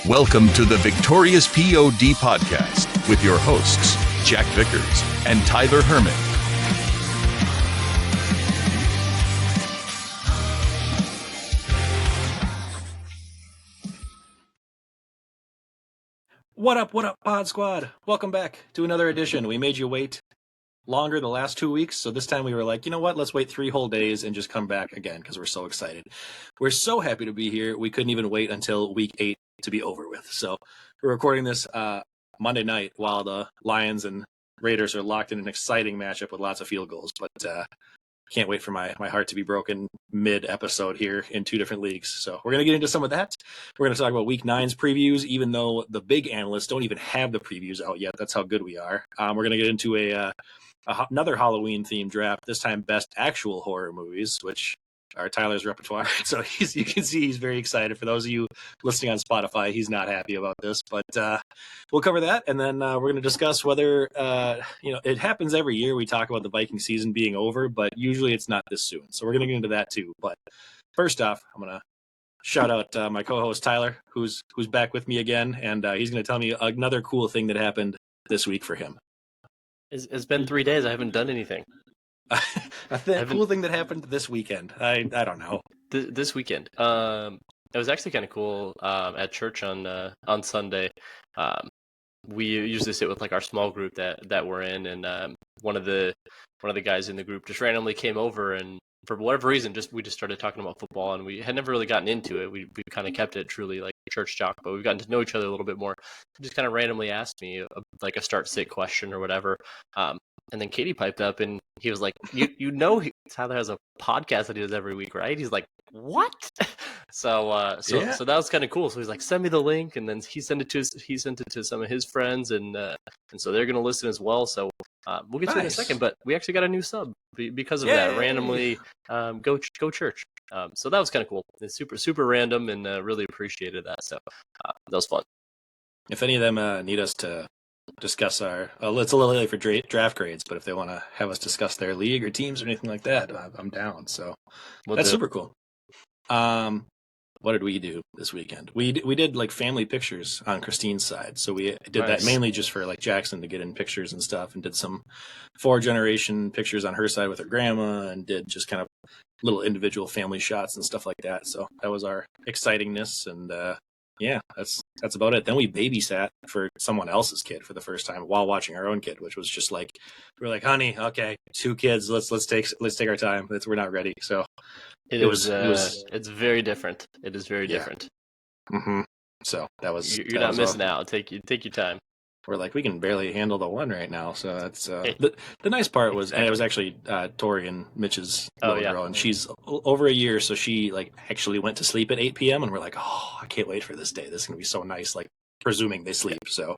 Welcome to the Victorious POD podcast with your hosts, Jack Vickers and Tyler Herman. What up, Pod Squad? Welcome back to another edition. We made you wait longer the last 2 weeks, so this time we were like, you know what, let's wait 3 whole days and just come back again because we're so excited. We're so happy to be here. We couldn't even wait until week 8 to be over with. So we're recording this Monday night while the Lions and Raiders are locked in an exciting matchup with lots of field goals, but can't wait for my heart to be broken mid-episode here in 2 different leagues. So we're going to get into some of that. We're going to talk about Week 9's previews, even though the big analysts don't even have the previews out yet. That's how good we are. We're going to get into another Halloween-themed draft, this time best actual horror movies, which are Tyler's repertoire. So you can see he's very excited. For those of you listening on Spotify, he's not happy about this, but we'll cover that, and then we're going to discuss whether it happens every year. We talk about the Viking season being over, but usually it's not this soon. So we're going to get into that too. But first off, I'm going to shout out my co-host Tyler, who's back with me again, and he's going to tell me another cool thing that happened this week for him. It's been 3 days. I haven't done anything. Cool thing that happened this weekend. I don't know. This weekend. It was actually kind of cool at church on Sunday. We usually sit with like our small group that we're in, and one of the guys in the group just randomly came over, and for whatever reason, we just started talking about football, and we had never really gotten into it. We kind of kept it truly like church talk, but we've gotten to know each other a little bit more. He just kind of randomly asked me like a start-sit question or whatever. And then Katie piped up, and he was like, "You know, Tyler has a podcast that he does every week, right?" He's like, "What?" So that was kind of cool. So he's like, "Send me the link," and then he sent it to some of his friends, and so they're gonna listen as well. So we'll get to it in a second. But we actually got a new sub because of that. Randomly, go church. So that was kind of cool. It's super random, and really appreciated that. So that was fun. If any of them need us to discuss our it's a little early for draft grades, but if they want to have us discuss their league or teams or anything like that, I'm down. So that's super cool. What did we do this weekend? We did like family pictures on Christine's side, so we did that mainly just for like Jackson to get in pictures and stuff, and did some 4th-generation pictures on her side with her grandma, and did just kind of little individual family shots and stuff like that. So that was our excitingness, and yeah, that's about it. Then we babysat for someone else's kid for the first time while watching our own kid, which was just like, we were like, honey, okay, 2 kids, let's take our time. We're not ready. So it's very different. It is very different. Mm-hmm. So that was you're not missing out. Take your time. We're like, we can barely handle the one right now. So that's the nice part was, and it was actually Tori and Mitch's little girl, and she's over a year, so she like actually went to sleep at 8 p.m. and we're like, oh, I can't wait for this day. This is gonna be so nice. Like, presuming they sleep. So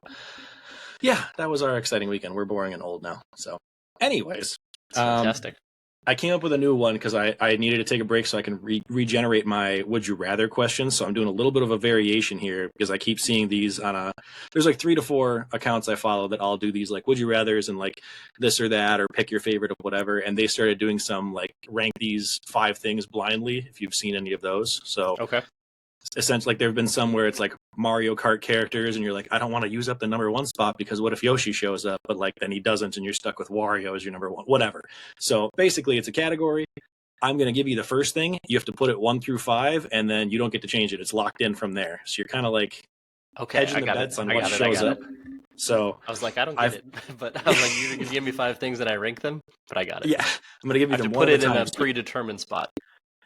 yeah, that was our exciting weekend. We're boring and old now. So, anyways, fantastic. I came up with a new one because I needed to take a break so I can regenerate my would you rather questions. So I'm doing a little bit of a variation here because I keep seeing these on there's like 3 to 4 accounts I follow that all do these like would you rathers and like this or that or pick your favorite of whatever. And they started doing some like rank these 5 things blindly, if you've seen any of those. So okay. Essentially, like there have been some where it's like Mario Kart characters, and you're like, I don't want to use up the number 1 spot because what if Yoshi shows up, but like then he doesn't, and you're stuck with Wario as your number 1, whatever. So basically, it's a category. I'm going to give you the first thing. You have to put it 1 through 5, and then you don't get to change it. It's locked in from there. So you're kind of like hedging the bets on what shows up. So I was like, I don't get it, but I was like, you're going to give me 5 things and I rank them, but I got it. Yeah, I'm going to give you them one at a time. Put it in a predetermined spot.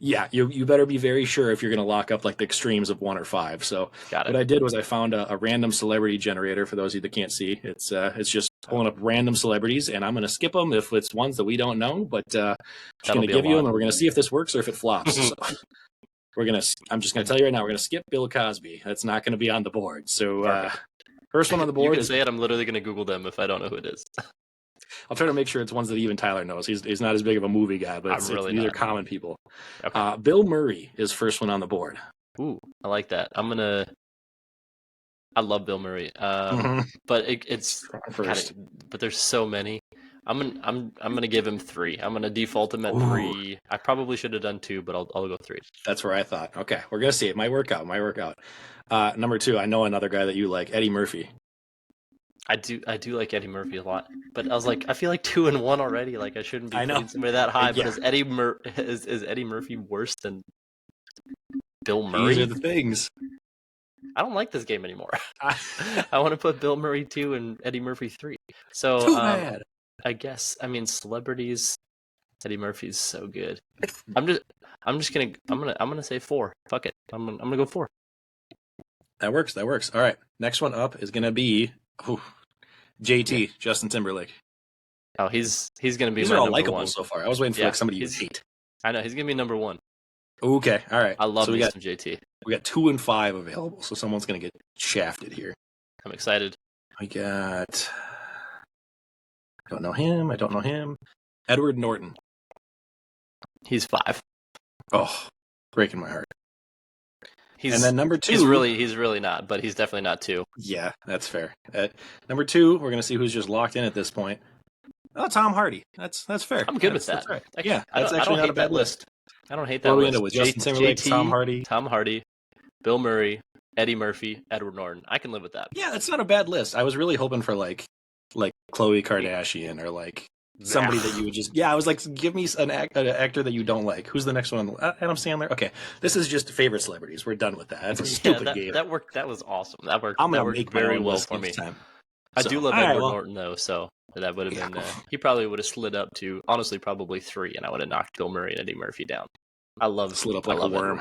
Yeah, you better be very sure if you're going to lock up like the extremes of 1 or 5. So what I did was I found a random celebrity generator. For those of you that can't see, it's just pulling up random celebrities, and I'm going to skip them if it's ones that we don't know. But I'm just going to give you them, and we're going to see if this works or if it flops. So I'm just going to tell you right now, we're going to skip Bill Cosby. That's not going to be on the board. So first one on the board you can say it. I'm literally going to Google them if I don't know who it is. I'll try to make sure it's ones that even Tyler knows. He's not as big of a movie guy, but these are common people. Okay. Bill Murray is first one on the board. Ooh, I like that. I love Bill Murray. But it's first. But there's so many. I'm gonna give him 3. I'm gonna default him at 3. I probably should have done 2, but I'll go 3. That's where I thought. Okay, we're gonna see. It might work out. Number 2, I know another guy that you like, Eddie Murphy. I do like Eddie Murphy a lot, but I was like, I feel like 2 and 1 already. Like I shouldn't be putting somebody that high. Yeah. But is Eddie Murphy worse than Bill Murray? These are the things. I don't like this game anymore. I want to put Bill Murray 2 and Eddie Murphy 3. So Too bad. I guess celebrities. Eddie Murphy's so good. I'm gonna say 4. Fuck it. I'm gonna go 4. That works. All right. Next one up is gonna be JT, Justin Timberlake. Oh, he's gonna be. These my are all number likable 1. so far. I was waiting for like somebody you hate. I know he's gonna be number 1. Okay. All right. I love some JT. We got 2 and 5 available, so someone's gonna get shafted here. I'm excited. I got. I don't know him. Edward Norton. He's 5. Oh, breaking my heart. And then number 2. He's really not, but he's definitely not 2. Yeah, that's fair. Number 2, we're gonna see who's just locked in at this point. Oh, Tom Hardy. That's fair. I'm good with that. That's right. Yeah, that's actually not a bad list. I don't hate that list. What are we into with Justin Timberlake, JT, Tom Hardy, Bill Murray, Eddie Murphy, Edward Norton. I can live with that. Yeah, that's not a bad list. I was really hoping for like Khloe Kardashian or like somebody that you would just. Yeah, I was like, give me an actor that you don't like. Who's the next one? Adam Sandler. Okay, this is just favorite celebrities. We're done with that. That's a stupid game. That worked. That was awesome. That worked. I'm gonna worked make very my well list for me. Time. I do love Edward Norton though, so that would have been. He probably would have slid up to honestly probably 3, and I would have knocked Bill Murray and Eddie Murphy down. I love slid up like a worm.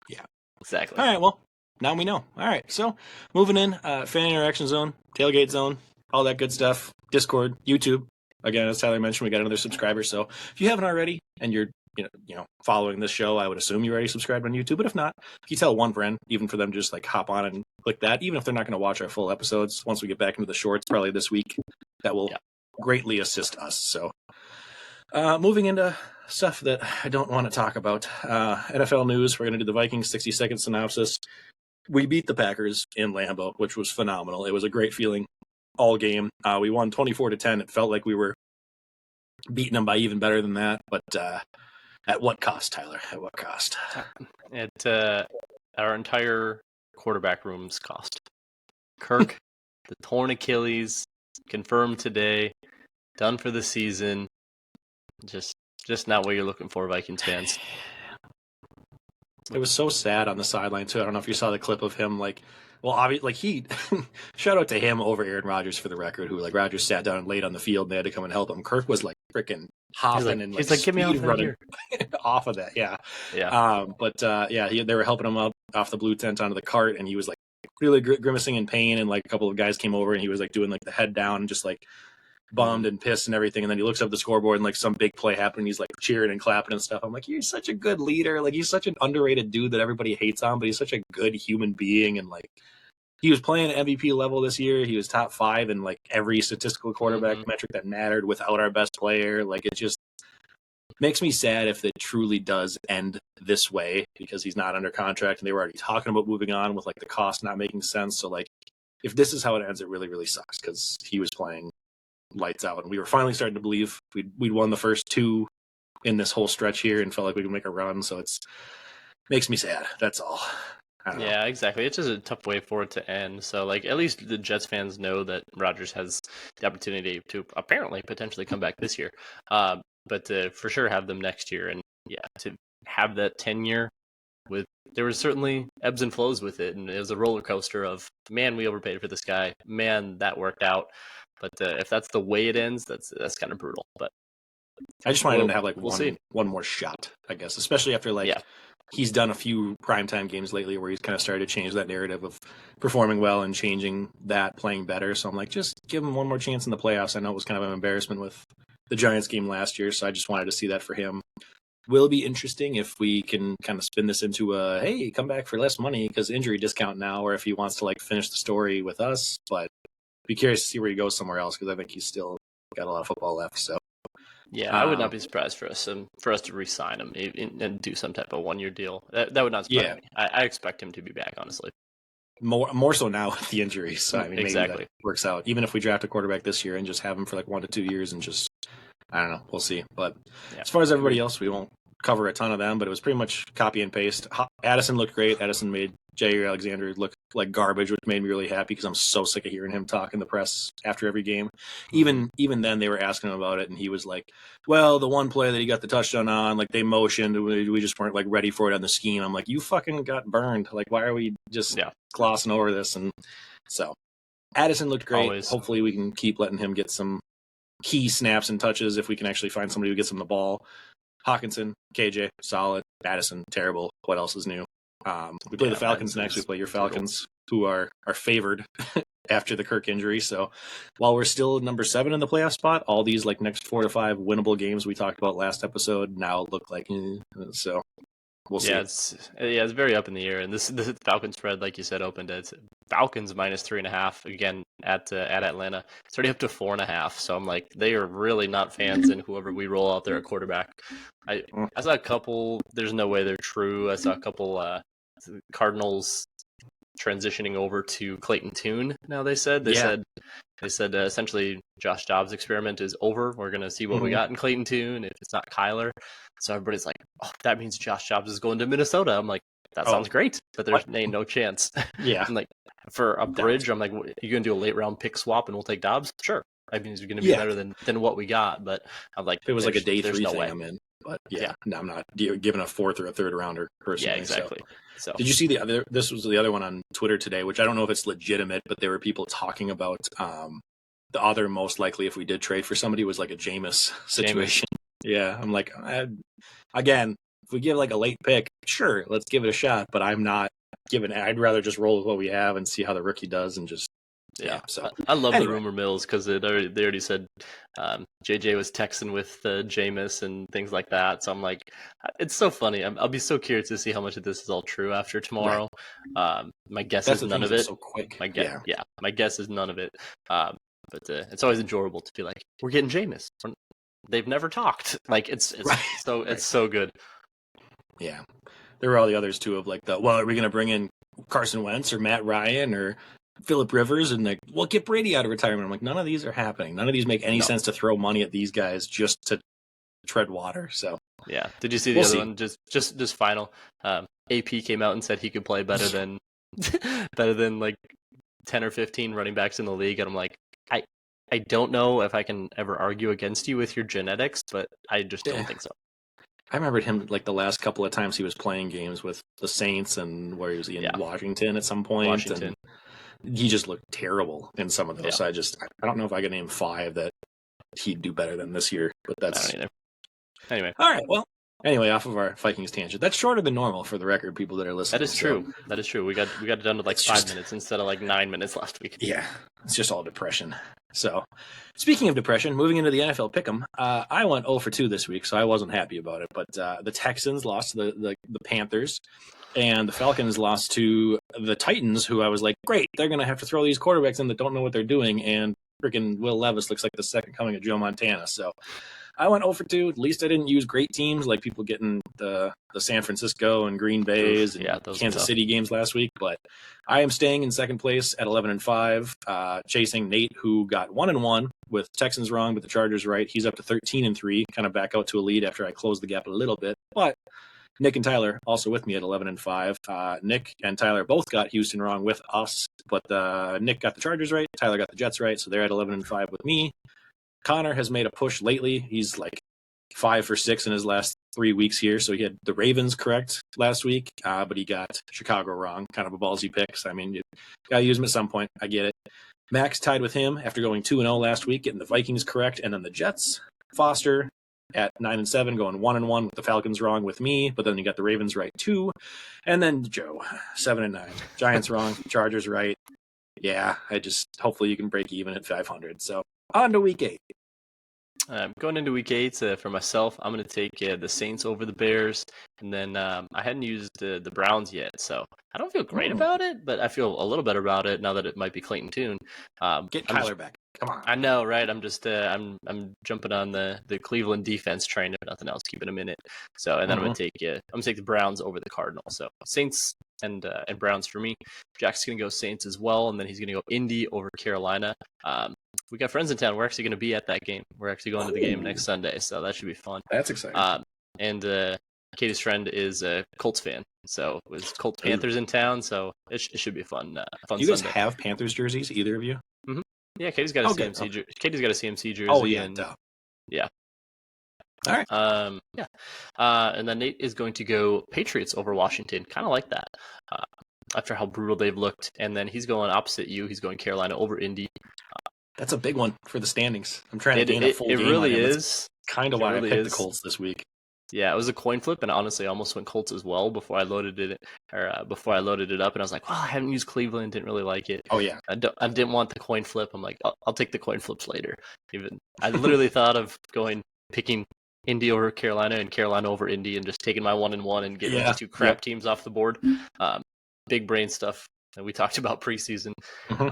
Yeah, exactly. All right, well, now we know. All right, so moving in, fan interaction zone, tailgate zone, all that good stuff. Discord, YouTube. Again, as Tyler mentioned, we got another subscriber. So if you haven't already, and you're following this show, I would assume you already subscribed on YouTube. But if not, if you tell one friend, even for them, just like hop on and click that. Even if they're not going to watch our full episodes, once we get back into the shorts, probably this week, that will greatly assist us. So moving into stuff that I don't want to talk about. NFL news. We're going to do the Vikings 60-second synopsis. We beat the Packers in Lambeau, which was phenomenal. It was a great feeling all game. We won 24-10. It felt like we were beating them by even better than that. But at what cost, Tyler? At what cost? At our entire quarterback room's cost. Kirk, the torn Achilles, confirmed today, done for the season. Just not what you're looking for, Vikings fans. It was so sad on the sideline too. I don't know if you saw the clip of him he shout out to him over Aaron Rodgers for the record, who like Rodgers sat down and laid on the field and they had to come and help him. Kirk was like freaking hopping and he's like get me off running off of that. Yeah. They were helping him up off the blue tent onto the cart, and he was like really grimacing in pain, and like a couple of guys came over and he was like doing like the head down and just like bummed and pissed and everything, and then he looks up the scoreboard and like some big play happened and he's like cheering and clapping and stuff. I'm like, you're such a good leader. Like he's such an underrated dude that everybody hates on, but he's such a good human being. And like he was playing MVP level this year. He was top 5 in like every statistical quarterback metric that mattered without our best player. Like it just makes me sad if it truly does end this way, because he's not under contract and they were already talking about moving on with like the cost not making sense. So like if this is how it ends, it really, really sucks, because he was playing lights out, and we were finally starting to believe we'd won the first 2 in this whole stretch here and felt like we could make a run. So it's makes me sad. That's all. I don't know. Exactly. It's just a tough way for it to end. So like at least the Jets fans know that Rodgers has the opportunity to apparently potentially come back this year, but to for sure have them next year, and to have that tenure with, there was certainly ebbs and flows with it, and it was a roller coaster of, man, we overpaid for this guy, man, that worked out. But if that's the way it ends, that's kind of brutal. But I just wanted him to have like one more shot, I guess, especially after he's done a few primetime games lately where he's kind of started to change that narrative of performing well and changing that, playing better. So I'm like, just give him one more chance in the playoffs. I know it was kind of an embarrassment with the Giants game last year, so I just wanted to see that for him. Will be interesting if we can kind of spin this into a, hey, come back for less money because injury discount now, or if he wants to like finish the story with us. But be curious to see where he goes somewhere else, because I think he's still got a lot of football left. So I would not be surprised for us to re-sign him and do some type of 1-year deal. That would not surprise me. I expect him to be back, honestly. More so now with the injuries. So I mean, exactly. maybe that works out. Even if we draft a quarterback this year and just have him for like 1 to 2 years and just I don't know. We'll see. But Yeah. as far as everybody else, we won't cover a ton of them, but it was pretty much copy and paste. Addison looked great. Addison made Jair Alexander look like garbage, which made me really happy because I'm so sick of hearing him talk in the press after every game. Even then, they were asking him about it, and he was like, "Well, the one play that he got the touchdown on, like they motioned, we just weren't like ready for it on the scheme." I'm like, "You fucking got burned. Like, why are we just glossing over this?" And so, Addison looked great. Always. Hopefully, we can keep letting him get some key snaps and touches if we can actually find somebody who gets him the ball. Hawkinson, KJ, solid. Addison, terrible. What else is new? We play the Falcons next. We play your Falcons, who are favored after the Kirk injury. So while we're still number 7 in the playoff spot, all these like next 4 to 5 winnable games we talked about last episode now look like so. We'll see. It's very up in the air, and this Falcons spread, like you said, opened at Falcons -3.5 again at Atlanta. It's already up to 4.5. So I'm like, they are really not fans in whoever we roll out there at quarterback. I saw a couple. There's no way they're true. I saw a couple Cardinals transitioning over to Clayton Tune. Now they said essentially Josh Dobbs' experiment is over. We're gonna see what we got in Clayton Tune if it's not Kyler. So everybody's like, oh, that means Josh Dobbs is going to Minnesota. I'm like, that sounds great, but there's no chance. Yeah. I'm like, for a bridge, I'm like, you gonna do a late round pick swap and we'll take Dobbs? Sure. I mean, he's gonna be better than what we got, but I'm like, if it was like a day 3 no thing, way. I'm in. But no, I'm not giving a 4th or a 3rd rounder personally. Yeah, exactly. So did you see this was the other one on Twitter today, which I don't know if it's legitimate, but there were people talking about the other most likely if we did trade for somebody was like a Jameis situation. Yeah, I'm like, again, if we give like a late pick, sure, let's give it a shot, but I'm not giving. I'd rather just roll with what we have and see how the rookie does and just so I love the rumor mills because they already said JJ was texting with Jameis and things like that. So I'm like, it's so funny. I'll be so curious to see how much of this is all true after tomorrow. Right. My guess is none of it. So quick. My guess is none of it. But it's always enjoyable to be like, we're getting Jameis. They've never talked. Like it's so good. Yeah, there were all the others too of like are we going to bring in Carson Wentz or Matt Ryan or Phillip Rivers and like, well, get Brady out of retirement. I'm like, none of these are happening. None of these make any sense to throw money at these guys just to tread water. So yeah. Did you see the other one? Just final. AP came out and said he could play better than like 10 or 15 running backs in the league, and I'm like, I don't know if I can ever argue against you with your genetics, but I just don't think so. I remembered him like the last couple of times he was playing games with the Saints and where he was in Washington at some point. And he just looked terrible in some of those. Yeah. So I don't know if I could name 5 that he'd do better than this year, but that's I don't either. Anyway. All right. Well, anyway, off of our Vikings tangent, that's shorter than normal for the record, people that are listening. That is true. That is true. We got it done with like 5 minutes instead of like 9 minutes last week. Yeah. It's just all depression. So, speaking of depression, moving into the NFL Pick'em, I went 0 for 2 this week, so I wasn't happy about it. But the Texans lost to the Panthers, and the Falcons lost to the Titans, who I was like, great, they're going to have to throw these quarterbacks in that don't know what they're doing, and freaking Will Levis looks like the second coming of Joe Montana. So, I went 0 for 2. At least I didn't use great teams like people getting the San Francisco and Green Bays and Kansas City games last week. But I am staying in second place at 11-5, chasing Nate, who got 1-1 with Texans wrong, but the Chargers right. He's up to 13-3, kind of back out to a lead after I closed the gap a little bit. But Nick and Tyler also with me at 11-5. Nick and Tyler both got Houston wrong with us, but Nick got the Chargers right. Tyler got the Jets right, so they're at 11-5 with me. Connor has made a push lately. He's like 5 for 6 in his last 3 weeks here. So he had the Ravens correct last week, but he got Chicago wrong. Kind of a ballsy pick. So, I mean, you got to use him at some point. I get it. Max tied with him after going 2-0 last week, getting the Vikings correct, and then the Jets. Foster at 9-7, going 1-1 with the Falcons wrong with me, but then you got the Ravens right too. And then Joe, 7-9. Giants wrong, Chargers right. Yeah, hopefully you can break even at 500. So, on to week 8. Going into week 8, for myself, I'm going to take the Saints over the Bears. And then I hadn't used the Browns yet, so I don't feel great about it, but I feel a little better about it now that it might be Clayton Tune. Get Kyler back. Come on. I know, right? I'm just I'm jumping on the Cleveland defense train, if nothing else, keeping them in it. So, and then I'm gonna take the Browns over the Cardinals. So Saints and Browns for me. Jack's gonna go Saints as well, and then he's gonna go Indy over Carolina. we got friends in town. We're actually going to be at that game. We're actually going to the game next Sunday, so that should be fun. That's exciting. And Katie's friend is a Colts fan, so it was Colts Panthers in town, so it should be a fun. Do you guys Sunday. have Panthers jerseys? Either of you? Mm-hmm. Yeah, Katie's got a CMC. Katie's got a CMC jersey. Oh yeah, and, duh. Yeah. All right. Yeah. And then Nate is going to go Patriots over Washington. Kind of like that. After how brutal they've looked. And then he's going opposite you. He's going Carolina over Indy. That's a big one for the standings. I'm trying to gain a full game. It really is. Kind of why I picked the Colts this week. Yeah, it was a coin flip, and honestly, I almost went Colts as well before I loaded it, before I loaded it up, and I was like, well, I haven't used Cleveland, didn't really like it. Oh yeah, I didn't want the coin flip. I'm like, I'll take the coin flips later. I literally thought of picking Indy over Carolina and Carolina over Indy, and just taking my 1-1 and getting these two crap teams off the board. Big brain stuff that we talked about preseason. Mm-hmm.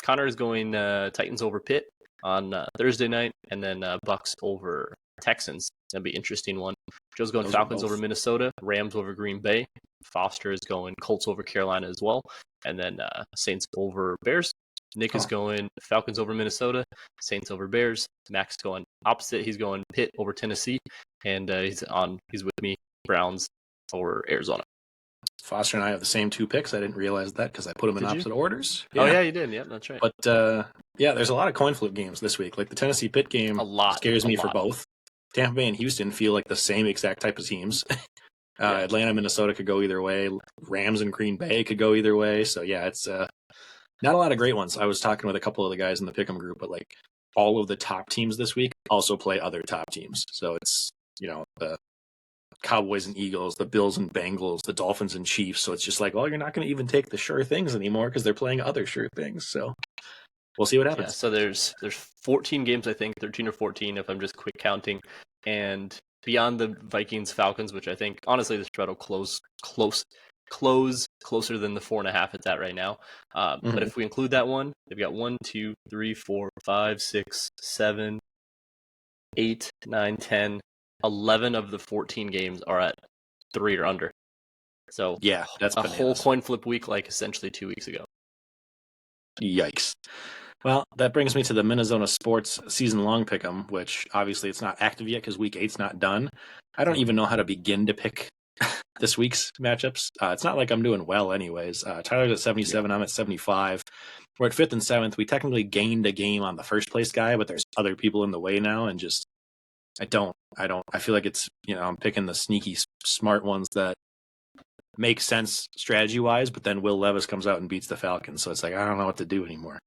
Connor is going Titans over Pitt on Thursday night, and then Bucks over Texans. That'd be an interesting one. Joe's going Falcons over Minnesota, Rams over Green Bay. Foster is going Colts over Carolina as well, and then Saints over Bears. Nick is going Falcons over Minnesota, Saints over Bears. Max going opposite. He's going Pitt over Tennessee, and he's with me, Browns over Arizona. Foster and I have the same two picks. I didn't realize that because I put them in opposite orders. Yeah. Oh yeah, you did. Yeah, that's right. But yeah, there's a lot of coin flip games this week. Like the Tennessee Pitt game scares me for both. Tampa Bay and Houston feel like the same exact type of teams. Atlanta, Minnesota could go either way. Rams and Green Bay could go either way. So yeah, it's not a lot of great ones. I was talking with a couple of the guys in the Pick'em group, but like all of the top teams this week also play other top teams. So it's, the Cowboys and Eagles, the Bills and Bengals, the Dolphins and Chiefs. So it's just like, well, you're not going to even take the sure things anymore because they're playing other sure things. So we'll see what happens. Yeah, so there's 14 games, I think, 13 or 14 if I'm just quick counting. And beyond the Vikings Falcons, which I think honestly the spread will close closer than the 4.5 it's at right now. But if we include that one, they've got 1, 2, 3, 4, 5, 6, 7, 8, 9, 10, 11 of the 14 games are at 3 or under. So yeah, that's a whole coin flip week, like essentially 2 weeks ago. Yikes. Well, that brings me to the Minnesota Sports season-long pick'em, which obviously it's not active yet because Week 8's not done. I don't even know how to begin to pick this week's matchups. It's not like I'm doing well anyways. Tyler's at 77, I'm at 75. We're at 5th and 7th. We technically gained a game on the first-place guy, but there's other people in the way now, and just I feel like it's, I'm picking the sneaky, smart ones that make sense strategy-wise, but then Will Levis comes out and beats the Falcons, so it's like, I don't know what to do anymore.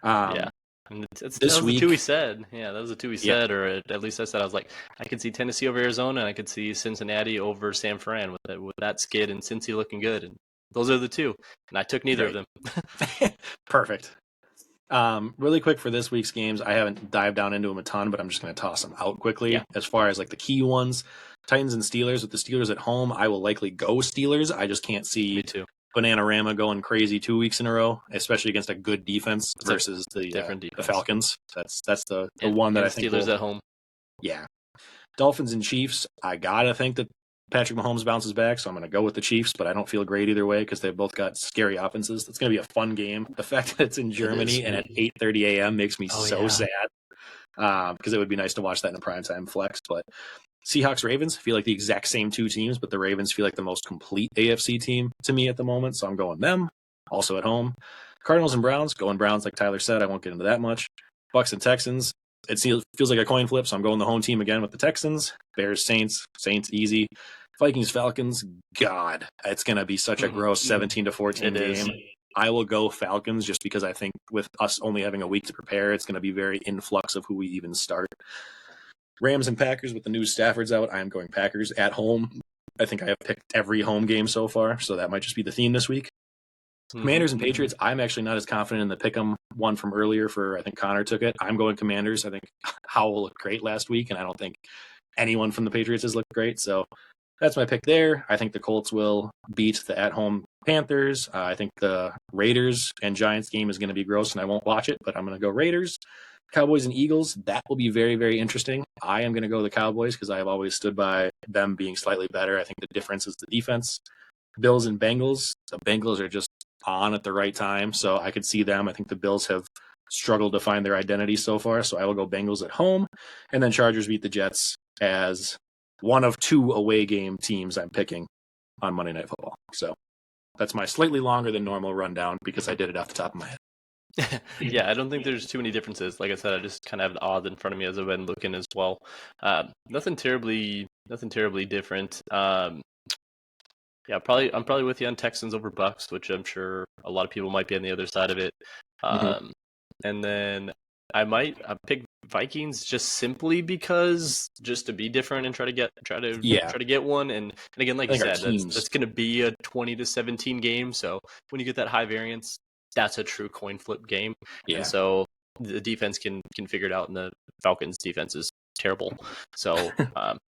Yeah. And that was the two we said. Yeah, that was the two we said, or at least I said. I was like, I could see Tennessee over Arizona, and I could see Cincinnati over San Fran with that skid and Cincy looking good. And those are the two. And I took neither of them. Perfect. Really quick for this week's games, I haven't dived down into them a ton, but I'm just going to toss them out quickly. Yeah. As far as like the key ones, Titans and Steelers. With the Steelers at home, I will likely go Steelers. I just can't see Me too. Bananarama going crazy 2 weeks in a row, especially against a good defense versus the Falcons. That's the one that I think Steelers at home. Yeah. Dolphins and Chiefs. I gotta think that Patrick Mahomes bounces back, so I'm gonna go with the Chiefs, but I don't feel great either way because they've both got scary offenses. It's gonna be a fun game. The fact that it's in Germany and at 8:30 a.m. makes me sad. Because it would be nice to watch that in a primetime flex, but Seahawks, Ravens feel like the exact same two teams, but the Ravens feel like the most complete AFC team to me at the moment, so I'm going them, also at home. Cardinals and Browns, going Browns like Tyler said, I won't get into that much. Bucks and Texans, it feels like a coin flip, so I'm going the home team again with the Texans. Bears, Saints Easy. Vikings, Falcons, God, it's going to be such a gross 17-14 game. I will go Falcons just because I think with us only having a week to prepare, it's going to be very influx of who we even start. Rams and Packers with the new Stafford's out. I am going Packers at home. I think I have picked every home game so far, so that might just be the theme this week. Commanders and Patriots, I'm actually not as confident in the pick'em one from earlier I think Connor took it. I'm going Commanders. I think Howell looked great last week, and I don't think anyone from the Patriots has looked great, so that's my pick there. I think the Colts will beat the at-home Panthers. I think the Raiders and Giants game is going to be gross, and I won't watch it, but I'm going to go Raiders. Cowboys and Eagles, that will be very, very interesting. I am going to go the Cowboys because I have always stood by them being slightly better. I think the difference is the defense. Bills and Bengals, the Bengals are just on at the right time, so I could see them. I think the Bills have struggled to find their identity so far. So I will go Bengals at home, and then Chargers beat the Jets as one of 2 away game teams I'm picking on Monday Night Football. So that's my slightly longer than normal rundown because I did it off the top of my head. Yeah, I don't think there's too many differences. Like I said, I just kind of have the odds in front of me as I've been looking as well. Nothing terribly different. Yeah, I'm probably with you on Texans over Bucks, which I'm sure a lot of people might be on the other side of it. And then I pick Vikings just simply because just to be different and try to get one. And again, like you said, that's going to be a 20-17 game. So when you get that high variance, that's a true coin flip game. Yeah. And so the defense can figure it out, and the Falcons defense is terrible. So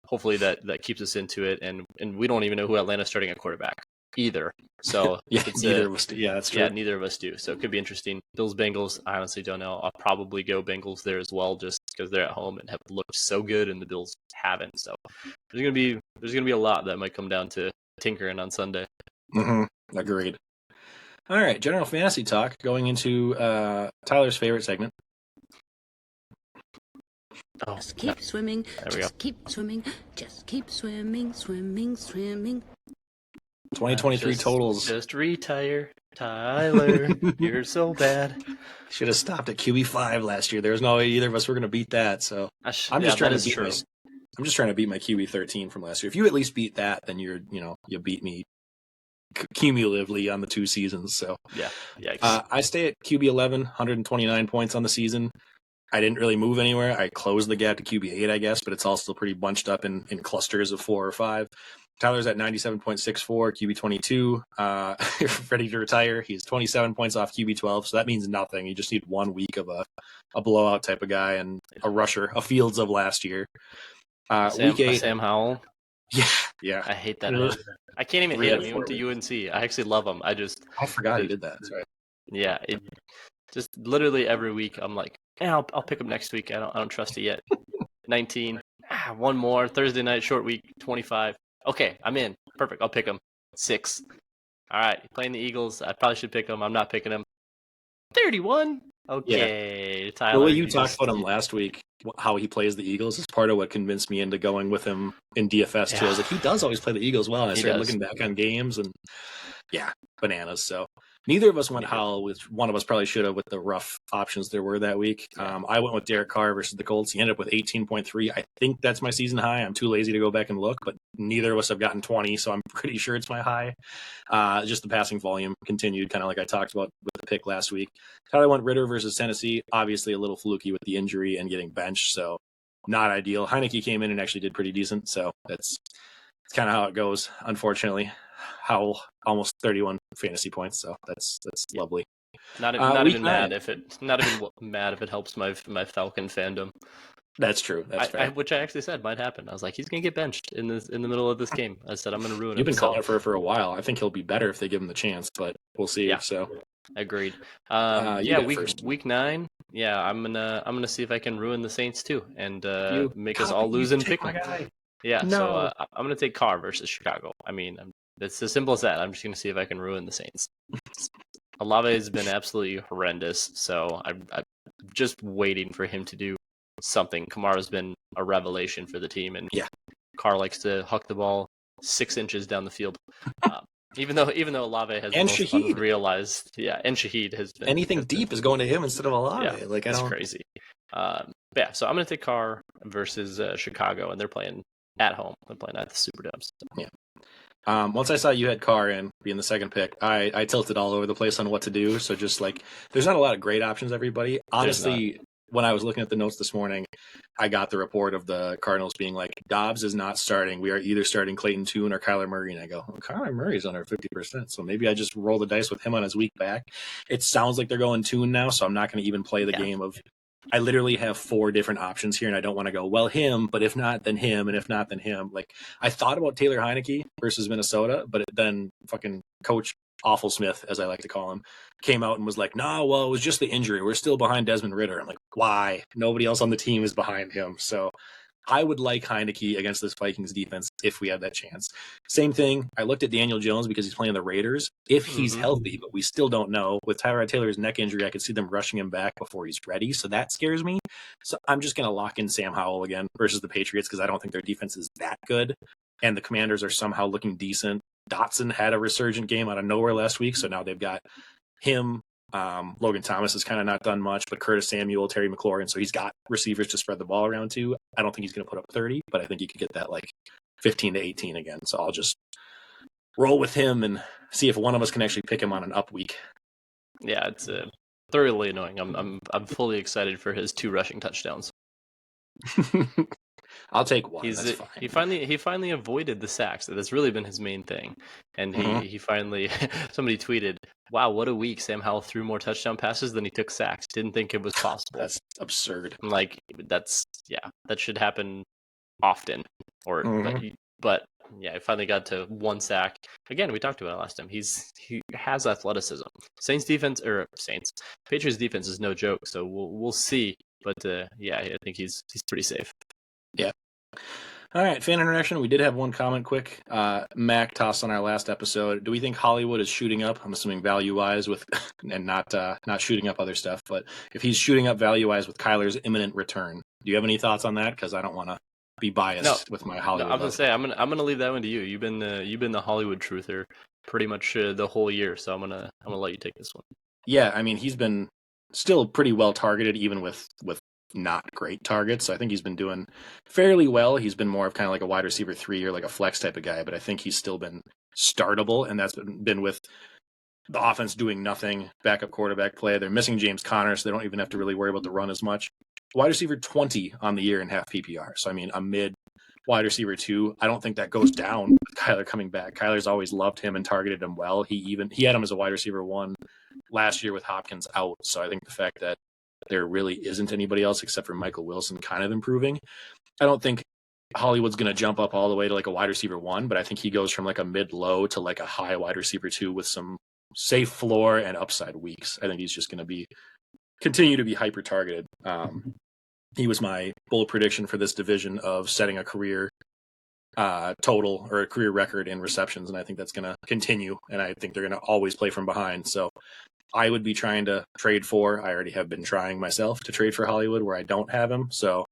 hopefully that keeps us into it, and we don't even know who Atlanta's starting at quarterback either. So neither of us do. Yeah, that's true. Yeah, neither of us do. So it could be interesting. Bills, Bengals, I honestly don't know. I'll probably go Bengals there as well, just because they're at home and have looked so good, and the Bills haven't. So there's gonna be a lot that might come down to tinkering on Sunday. Agreed. All right, general fantasy talk going into Tyler's favorite segment. Oh, just keep swimming. Just keep swimming. Just keep swimming, swimming, swimming. 2023 totals. Just retire, Tyler. You're so bad. Should have stopped at QB5 last year. There was no way either of us were going to beat that. So I'm just trying to beat my QB13 from last year. If you at least beat that, then you beat me cumulatively on the 2 seasons. So yeah. I stay at QB11, 129 points on the season. I didn't really move anywhere. I closed the gap to QB8, I guess, but it's all still pretty bunched up in clusters of 4 or 5. Tyler's at 97.64, QB22, ready to retire. He's 27 points off QB12, so that means nothing. You just need 1 week of a blowout type of guy and a rusher, a Fields of last year. Week 8. Sam Howell. Yeah. I hate that. I can't even hate him. He went to UNC. I actually love him. I forgot he did that. That's right. Yeah, just literally every week I'm like, I'll pick him next week. I don't trust it yet. 19. One more Thursday night short week. 25. Okay, I'm in. Perfect. I'll pick him. 6. All right, playing the Eagles. I probably should pick him. I'm not picking him. 31. Okay, yeah. Tyler. The way you talked about him last week, how he plays the Eagles, is part of what convinced me into going with him in DFS too. I was like, he does always play the Eagles well. And I started looking back on games, and bananas. So neither of us went Howell, which one of us probably should have with the rough options there were that week. I went with Derek Carr versus the Colts. He ended up with 18.3. I think that's my season high. I'm too lazy to go back and look, but neither of us have gotten 20, so I'm pretty sure it's my high. Just the passing volume continued, kind of like I talked about with the pick last week. Tyler went Ritter versus Tennessee. Obviously a little fluky with the injury and getting benched, so not ideal. Heineke came in and actually did pretty decent, so that's kind of how it goes, unfortunately. Howell almost 31 fantasy points, so that's lovely. Not even mad if it helps my Falcon fandom. That's true. That's fair. Which I actually said might happen. I was like, he's gonna get benched in the middle of this game. I said I'm gonna ruin him. You've been calling it for a while. I think he'll be better if they give him the chance, but we'll see. Yeah. So agreed. Week 9. Yeah, I'm gonna see if I can ruin the Saints too and make us all lose and pick them. Yeah. No. So I'm gonna take Carr versus Chicago. I mean, it's as simple as that. I'm just gonna see if I can ruin the Saints. Olave has been absolutely horrendous, so I'm just waiting for him to do something. Kamara's been a revelation for the team, and Carr likes to huck the ball 6 inches down the field. Even though Olave has and the most unrealized, and Shaheed has been anything deep is going to him instead of Olave. It's crazy. So I'm gonna take Carr versus Chicago, and they're playing at home. They're playing at the Superdome. So. Yeah. Once I saw you had Carr in being the second pick, I tilted all over the place on what to do. So just like, there's not a lot of great options, everybody. Honestly, when I was looking at the notes this morning, I got the report of the Cardinals being like, Dobbs is not starting. We are either starting Clayton Tune or Kyler Murray. And I go, Kyler Murray's under 50%. So maybe I just roll the dice with him on his week back. It sounds like they're going Tune now. So I'm not going to even play the game of, I literally have 4 different options here, and I don't want to go, well, him, but if not, then him, and if not, then him. Like, I thought about Taylor Heineke versus Minnesota, but then fucking Coach Awful Smith, as I like to call him, came out and was like, no, well, it was just the injury. We're still behind Desmond Ridder. I'm like, why? Nobody else on the team is behind him. So I would like Heineke against this Vikings defense if we have that chance. Same thing. I looked at Daniel Jones because he's playing the Raiders. If he's healthy, but we still don't know. With Tyrod Taylor's neck injury, I could see them rushing him back before he's ready. So that scares me. So I'm just going to lock in Sam Howell again versus the Patriots because I don't think their defense is that good. And the Commanders are somehow looking decent. Dotson had a resurgent game out of nowhere last week. So now they've got him. Logan Thomas has kind of not done much, but Curtis Samuel, Terry McLaurin, so he's got receivers to spread the ball around to. I don't think he's going to put up 30, but I think he could get that like 15 to 18 again. So I'll just roll with him and see if one of us can actually pick him on an up week. Yeah, it's thoroughly annoying. I'm fully excited for his 2 rushing touchdowns. I'll take one. That's fine. He finally avoided the sacks. That's really been his main thing. And he finally somebody tweeted, "Wow, what a week! Sam Howell threw more touchdown passes than he took sacks. Didn't think it was possible." That's absurd. I'm like, that should happen often. But yeah, he finally got to 1 sack. Again, we talked about it last time. He has athleticism. Patriots defense is no joke. So we'll see. But yeah, I think he's pretty safe. Yeah. All right, fan interaction. We did have one comment quick. Mac tossed on our last episode. Do we think Hollywood is shooting up? I'm assuming value-wise with, and not shooting up other stuff. But if he's shooting up value-wise with Kyler's imminent return, do you have any thoughts on that? Because I don't want to be biased with my Hollywood. No, I'm gonna say I'm gonna leave that one to you. You've been the Hollywood truther pretty much the whole year. So I'm gonna let you take this one. Yeah, I mean he's been still pretty well targeted, even with not great targets. So I think he's been doing fairly well. He's been more of kind of like a wide receiver 3 or like a flex type of guy, but I think he's still been startable, and that's been with the offense doing nothing, backup quarterback play. They're missing James Conner, so they don't even have to really worry about the run as much. Wide receiver 20 on the year in half PPR. So I mean, a mid wide receiver 2. I don't think that goes down with Kyler coming back. Kyler's always loved him and targeted him well. He had him as a wide receiver 1 last year with Hopkins out. So I think the fact that there really isn't anybody else except for Michael Wilson kind of improving. I don't think Hollywood's going to jump up all the way to like a wide receiver 1, but I think he goes from like a mid-low to like a high wide receiver 2 with some safe floor and upside weeks. I think he's just going to continue to be hyper targeted. He was my bold prediction for this division of setting a career total or a career record in receptions, and I think that's going to continue, and I think they're going to always play from behind. So I would be trying to trade for. I already have been trying myself to trade for Hollywood where I don't have him. So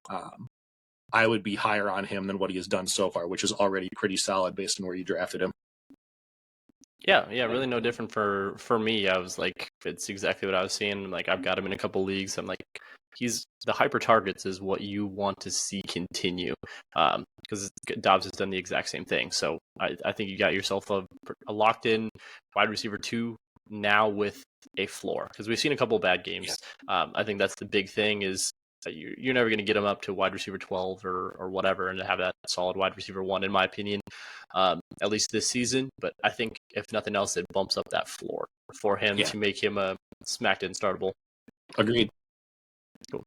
I would be higher on him than what he has done so far, which is already pretty solid based on where you drafted him. Yeah, really no different for me. I was like, it's exactly what I was seeing. Like, I've got him in a couple leagues. I'm like, the hyper targets is what you want to see continue. Because Dobbs has done the exact same thing. So I think you got yourself a locked in wide receiver 2 now with a floor, because we've seen a couple of bad games. Yeah. I think that's the big thing is that you're never going to get him up to wide receiver 12 or whatever and to have that solid wide receiver 1, in my opinion, at least this season. But I think if nothing else, it bumps up that floor for him to make him a smacked in startable. Agreed. Cool.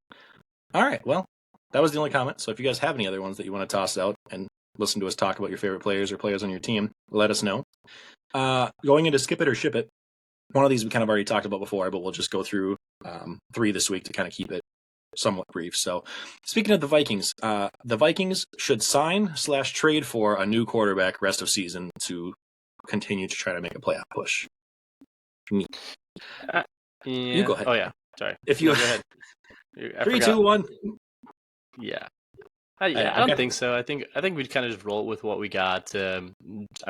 All right. Well, that was the only comment. So if you guys have any other ones that you want to toss out and listen to us talk about your favorite players or players on your team, let us know. Going into skip it or ship it. One of these we kind of already talked about before, but we'll just go through 3 this week to kind of keep it somewhat brief. So speaking of the Vikings should sign/trade for a new quarterback rest of season to continue to try to make a playoff push. Me. You go ahead. Oh, yeah. Sorry. If you go ahead. 3, 2, 1. Yeah. I don't think so. I think we'd kind of just roll with what we got. I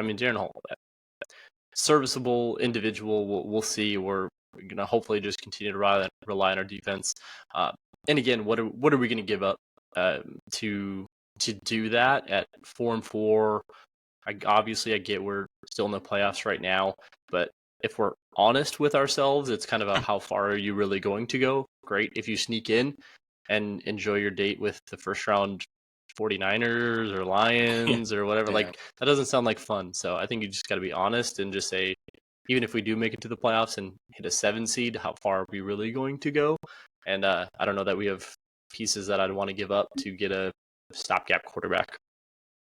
mean, Darren Hall, serviceable individual. We'll see. We're gonna hopefully just continue to rely on our defense. And again, what are we gonna give up to do that at 4-4? I get we're still in the playoffs right now, but if we're honest with ourselves, it's kind of a how far are you really going to go? Great if you sneak in and enjoy your date with the first round 49ers or Lions or whatever. Yeah. Like, that doesn't sound like fun. So I think you just got to be honest and just say, even if we do make it to the playoffs and hit a 7 seed, how far are we really going to go? And I don't know that we have pieces that I'd want to give up to get a stopgap quarterback.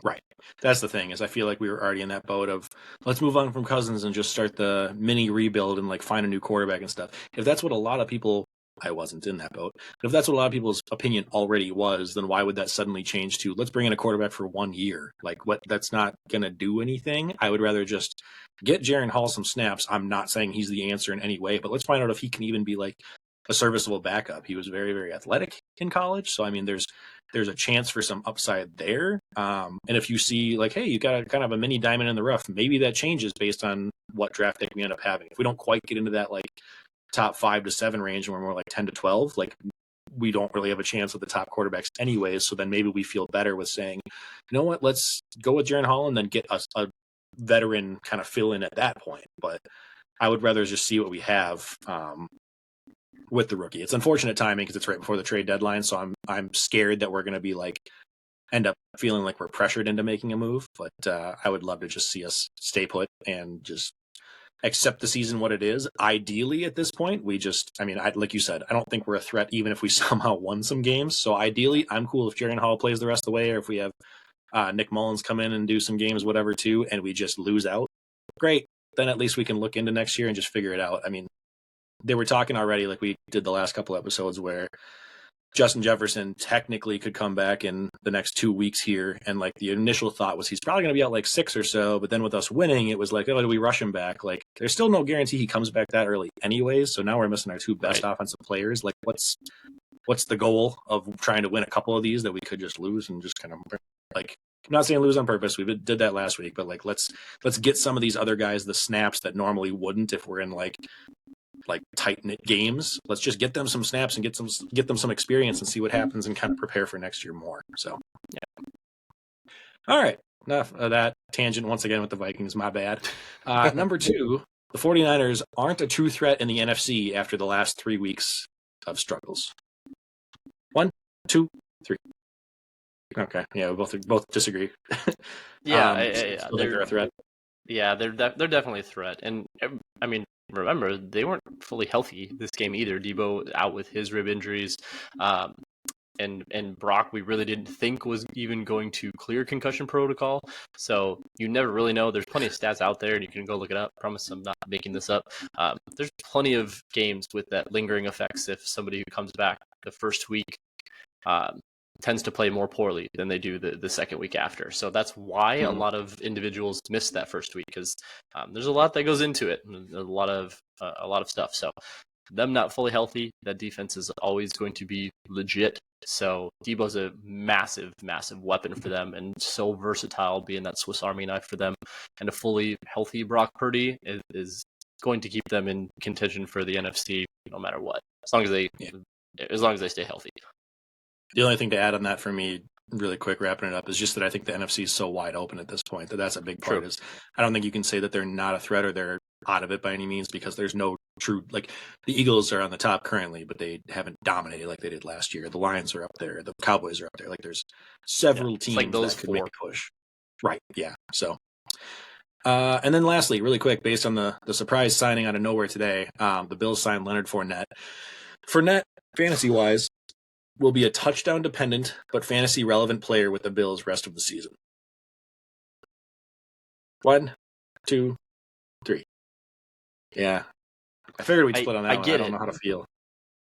Right. That's the thing, is I feel like we were already in that boat of let's move on from Cousins and just start the mini rebuild and like find a new quarterback and stuff. If that's what a lot of people I wasn't in that boat. But if that's what a lot of people's opinion already was, then why would that suddenly change to let's bring in a quarterback for 1 year? Like what? That's not going to do anything. I would rather just get Jaren Hall some snaps. I'm not saying he's the answer in any way, but let's find out if he can even be like a serviceable backup. He was very, very athletic in college. So, I mean, there's a chance for some upside there. And if you see like, hey, you got a kind of a mini diamond in the rough, maybe that changes based on what draft pick we end up having. If we don't quite get into that like top 5 to 7 range and we're more like 10 to 12, like we don't really have a chance with the top quarterbacks anyways. So then maybe we feel better with saying, you know what, let's go with Jaren Hall and then get a veteran kind of fill in at that point. But I would rather just see what we have with the rookie. It's unfortunate timing because it's right before the trade deadline. So I'm scared that we're going to be like end up feeling like we're pressured into making a move. But I would love to just see us stay put and just accept the season what it is. Ideally, at this point, like you said, I don't think we're a threat even if we somehow won some games. So ideally, I'm cool if Jaren Hall plays the rest of the way, or if we have Nick Mullins come in and do some games, whatever, too, and we just lose out. Great. Then at least we can look into next year and just figure it out. I mean, they were talking already, like we did the last couple episodes, where Justin Jefferson technically could come back in the next 2 weeks here. And like the initial thought was he's probably going to be out like 6 or so. But then with us winning, it was like, oh, do we rush him back? Like there's still no guarantee he comes back that early anyways. So now we're missing our 2 best offensive players. Like what's the goal of trying to win a couple of these that we could just lose and just kind of like, I'm not saying lose on purpose. We did that last week, but like, let's get some of these other guys the snaps that normally wouldn't if we're in like tight-knit games. Let's just get them some snaps and get them some experience and see what happens and kind of prepare for next year more. So, yeah. All right. Enough of that tangent once again with the Vikings. My bad. Number 2, the 49ers aren't a true threat in the NFC after the last 3 weeks of struggles. 1, 2, 3. Okay. Yeah, we both disagree. Yeah, still think they're a threat. Yeah, they're definitely a threat. And I mean, remember, they weren't fully healthy this game either. Debo out with his rib injuries. And Brock, we really didn't think was even going to clear concussion protocol. So you never really know. There's plenty of stats out there, and you can go look it up. I promise I'm not making this up. There's plenty of games with that lingering effects if somebody who comes back the first week tends to play more poorly than they do the second week after. So that's why a lot of individuals miss that first week, because there's a lot that goes into it, a lot of stuff. So them not fully healthy, that defense is always going to be legit. So Debo's a massive, massive weapon for them, and so versatile, being that Swiss Army knife for them. And a fully healthy Brock Purdy is going to keep them in contention for the NFC no matter what, as long as they stay healthy. The only thing to add on that for me, really quick, wrapping it up, is just that I think the NFC is so wide open at this point that's a big part. True. Is I don't think you can say that they're not a threat or they're out of it by any means, because there's no true, like the Eagles are on the top currently, but they haven't dominated like they did last year. The Lions are up there. The Cowboys are up there. Like there's several teams like those that could 4. make a push. Right. Yeah. So, and then lastly, really quick, based on the surprise signing out of nowhere today, the Bills signed Leonard Fournette. Fournette, fantasy-wise, will be a touchdown-dependent but fantasy-relevant player with the Bills rest of the season. 1, 2, 3. Yeah. I figured we'd split on that one. I don't know how to feel.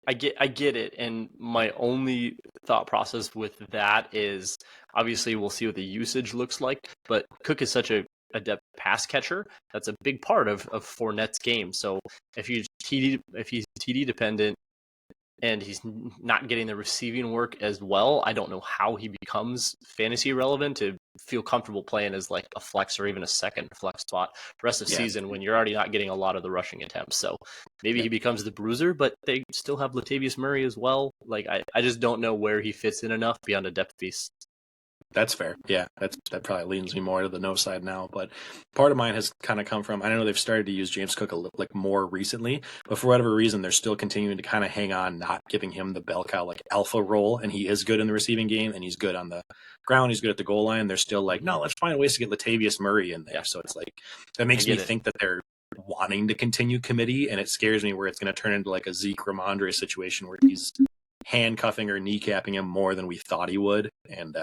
I get it. And my only thought process with that is, obviously we'll see what the usage looks like, but Cook is such a adept pass catcher. That's a big part of Fournette's game. So if he's TD dependent, and he's not getting the receiving work as well, I don't know how he becomes fantasy relevant to feel comfortable playing as like a flex or even a second flex spot the rest of the season when you're already not getting a lot of the rushing attempts. So maybe he becomes the bruiser, but they still have Latavius Murray as well. Like I just don't know where he fits in enough beyond a depth piece. That's fair. Yeah, that probably leans me more to the no side now. But part of mine has kind of come from, I know they've started to use James Cook more recently, but for whatever reason, they're still continuing to kind of hang on, not giving him the bell cow like alpha role. And he is good in the receiving game, and he's good on the ground. He's good at the goal line. They're still like, no, let's find ways to get Latavius Murray in there. Yeah. So it's like, that makes me think that they're wanting to continue committee, and it scares me where it's going to turn into like a Zeke Ramondre situation where he's handcuffing or kneecapping him more than we thought he would. And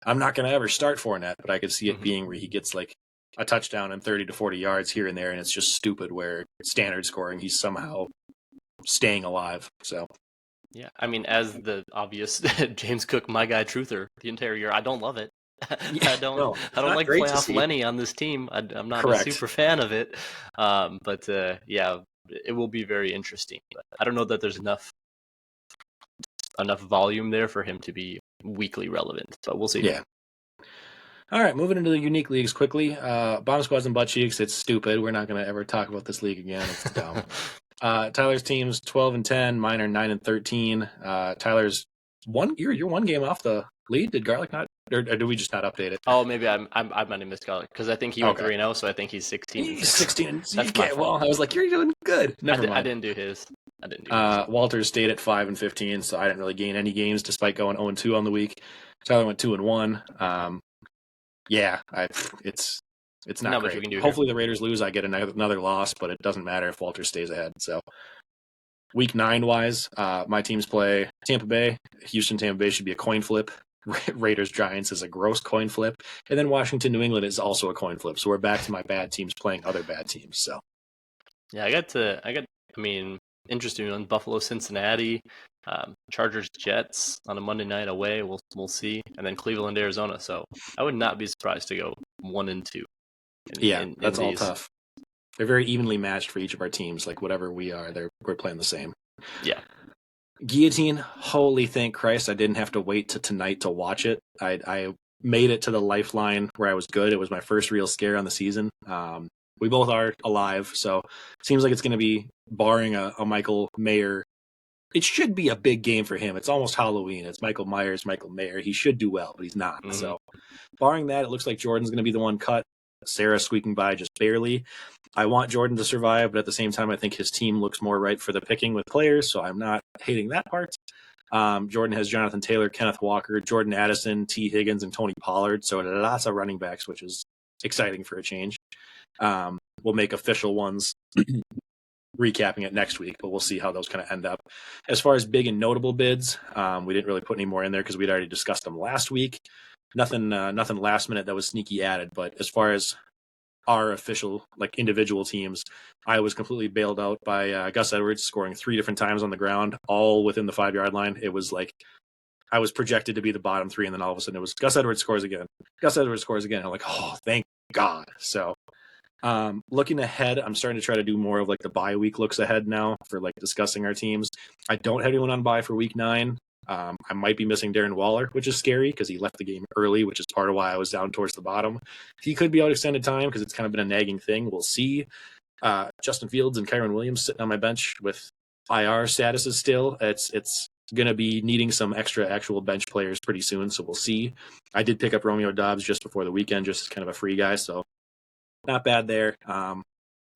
I'm not going to ever start Fournette, but I could see it being where he gets like a touchdown and 30 to 40 yards here and there, and it's just stupid where standard scoring, he's somehow staying alive. So Yeah, I mean, as the obvious James Cook, my guy, truther, the entire year, I don't love it. yeah, no, I it's don't not like great to playoff see. Lenny on this team. I'm not a Correct. super fan of it. But yeah, it will be very interesting. But I don't know that there's enough volume there for him to be weekly relevant. But we'll see. Yeah. All right, moving into the unique leagues quickly. Bomb squads and butt cheeks. It's stupid. We're not going to ever talk about this league again. It's dumb. Tyler's team's 12-10. Mine are 9-13. Tyler's you're one game off the lead. Did Garlic not, or do we just not update it? Oh, maybe I might have missed Garlic because I think he went Okay. 3-0, so I think he's 16. He's 16. That's my Okay, fault. well, I was like, you're doing good. Never mind. I didn't do his. Walter stayed at 5-15, so I didn't really gain any games despite going 0-2 on the week. Tyler went 2-1. Yeah, it's not much great. we can do Hopefully the Raiders lose. I get another loss, but it doesn't matter if Walter stays ahead. So week 9 wise, my teams play Tampa Bay. Houston, Tampa Bay should be a coin flip. Raiders, Giants is a gross coin flip, and then Washington, New England is also a coin flip. So we're back to my bad teams playing other bad teams. So yeah, I mean, interesting on Buffalo, Cincinnati, Chargers, Jets on a Monday night away. We'll see, and then Cleveland, Arizona. So I would not be surprised to go 1-2. That's all tough. They're very evenly matched for each of our teams. Like whatever we are, we're playing the same. Yeah. Guillotine, holy thank Christ, I didn't have to wait to tonight to watch it. I made it to the lifeline where I was good. It was my first real scare on the season. We both are alive, so it seems like it's going to be, barring a Michael Mayer, it should be a big game for him. It's almost Halloween. It's Michael Myers, Michael Mayer. He should do well, but he's not. Mm-hmm. So barring that, it looks like Jordan's going to be the one cut. Sarah squeaking by just barely. I want Jordan to survive, but at the same time, I think his team looks more right for the picking with players, so I'm not hating that part. Jordan has Jonathan Taylor, Kenneth Walker, Jordan Addison, T. Higgins, and Tony Pollard, so lots of running backs, which is exciting for a change. We'll make official ones recapping it next week, but we'll see how those kind of end up. As far as big and notable bids, we didn't really put any more in there because we'd already discussed them last week. Nothing last minute that was sneaky added, but as far as our official, like, individual teams, I was completely bailed out by Gus Edwards scoring 3 different times on the ground, all within the 5-yard line. It was like I was projected to be the bottom 3, and then all of a sudden it was Gus Edwards scores again. Gus Edwards scores again. I'm like, oh, thank God. So looking ahead, I'm starting to try to do more of like the bye week looks ahead now for like discussing our teams. I don't have anyone on bye for week 9. I might be missing Darren Waller, which is scary because he left the game early, which is part of why I was down towards the bottom. He could be out extended time because it's kind of been a nagging thing. We'll see. Justin Fields and Kyron Williams sitting on my bench with IR statuses still. It's going to be needing some extra actual bench players pretty soon, so we'll see. I did pick up Romeo Dobbs just before the weekend, just as kind of a free guy, so not bad there.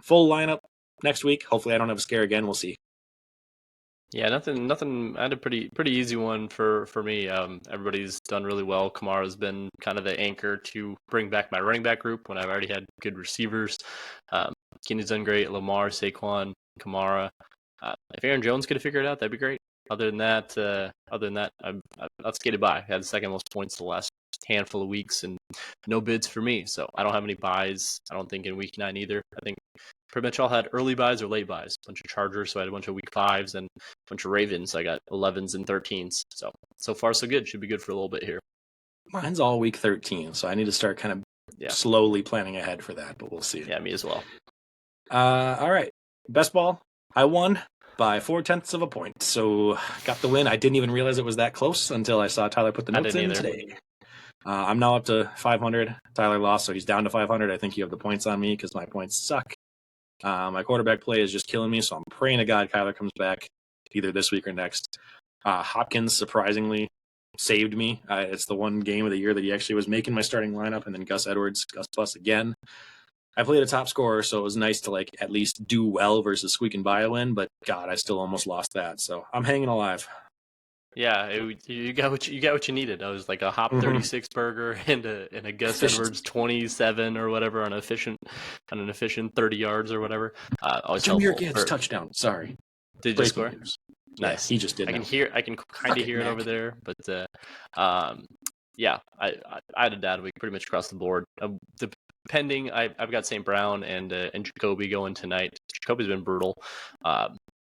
Full lineup next week. Hopefully I don't have a scare again. We'll see. Yeah, nothing. I had a pretty easy one for me. Everybody's done really well. Kamara's been kind of the anchor to bring back my running back group when I've already had good receivers. Keenan's done great. Lamar, Saquon, Kamara. If Aaron Jones could have figured it out, that'd be great. Other than that, I've skated by. I had the second most points the last handful of weeks, and no bids for me. So I don't have any buys. I don't think in week 9 either. I think pretty much all had early buys or late buys. A bunch of Chargers, so I had a bunch of week 5s, and a bunch of Ravens. I got 11s and 13s. So far so good. Should be good for a little bit here. Mine's all week 13, so I need to start kind of slowly planning ahead for that, but we'll see. Yeah, me as well. All right. Best ball. I won by 0.4 of a point, so got the win. I didn't even realize it was that close until I saw Tyler put the notes in today. I'm now up to 500. Tyler lost, so he's down to 500. I think you have the points on me because my points suck. My quarterback play is just killing me, so I'm praying to God Kyler comes back either this week or next. Hopkins, surprisingly, saved me. It's the one game of the year that he actually was making my starting lineup, and then Gus Edwards, Gus Plus again. I played a top scorer, so it was nice to like at least do well versus squeaking by a win, but God, I still almost lost that, so I'm hanging alive. Yeah, you got what you needed. I was like a Hop 36 burger and a Gus Edwards 27 or whatever on an efficient 30 yards or whatever. Junior Gibbs touchdown. Sorry. Did you score? Nice. Yeah, he just did. I can kind of hear it over there, but yeah, I had a dad week pretty much across the board. Depending, I've got St. Brown and Jacoby going tonight. Jacoby's been brutal.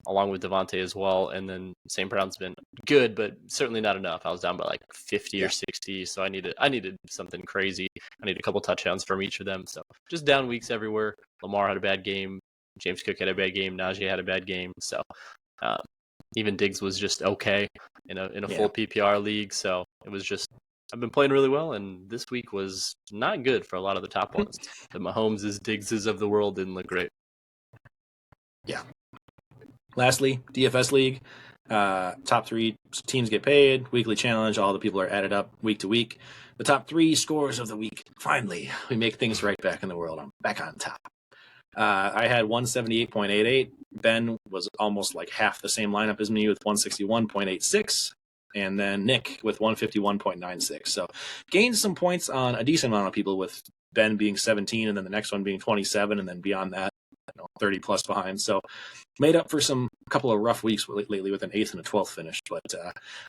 along with Devontae as well. And then St. Brown's been good, but certainly not enough. I was down by like 50 or 60, so I needed something crazy. I needed a couple touchdowns from each of them. So just down weeks everywhere. Lamar had a bad game. James Cook had a bad game. Najee had a bad game. So even Diggs was just okay in a full PPR league. So it was just, I've been playing really well, and this week was not good for a lot of the top ones. The Mahomes' Diggses of the world didn't look great. Yeah. Lastly, DFS League. Top 3 teams get paid. Weekly challenge. All the people are added up week to week. The top 3 scores of the week. Finally, we make things right back in the world. I'm back on top. I had 178.88. Ben was almost like half the same lineup as me with 161.86. And then Nick with 151.96. So gained some points on a decent amount of people, with Ben being 17 and then the next one being 27, and then beyond that, 30 plus behind. So made up for a couple of rough weeks lately with an 8th and a 12th finish. But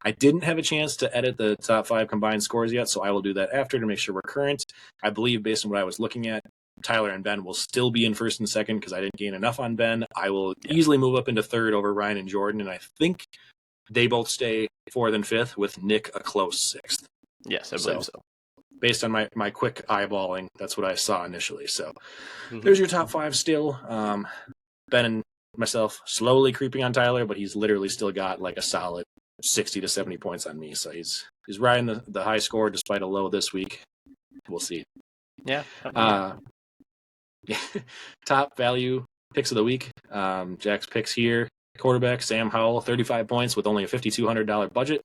I didn't have a chance to edit the top 5 combined scores yet, so I will do that after to make sure we're current. I believe, based on what I was looking at, Tyler and Ben will still be in first and second because I didn't gain enough on Ben. I will easily move up into third over Ryan and Jordan, and I think they both stay 4th and 5th, with Nick a close 6th. Yes, I believe so. Based on my quick eyeballing, that's what I saw initially. So there's your top 5 still. Ben and myself slowly creeping on Tyler, but he's literally still got like a solid 60 to 70 points on me. So he's riding the high score despite a low this week. We'll see. Yeah. Top value picks of the week. Jack's picks here. Quarterback Sam Howell, 35 points with only a $5,200 budget.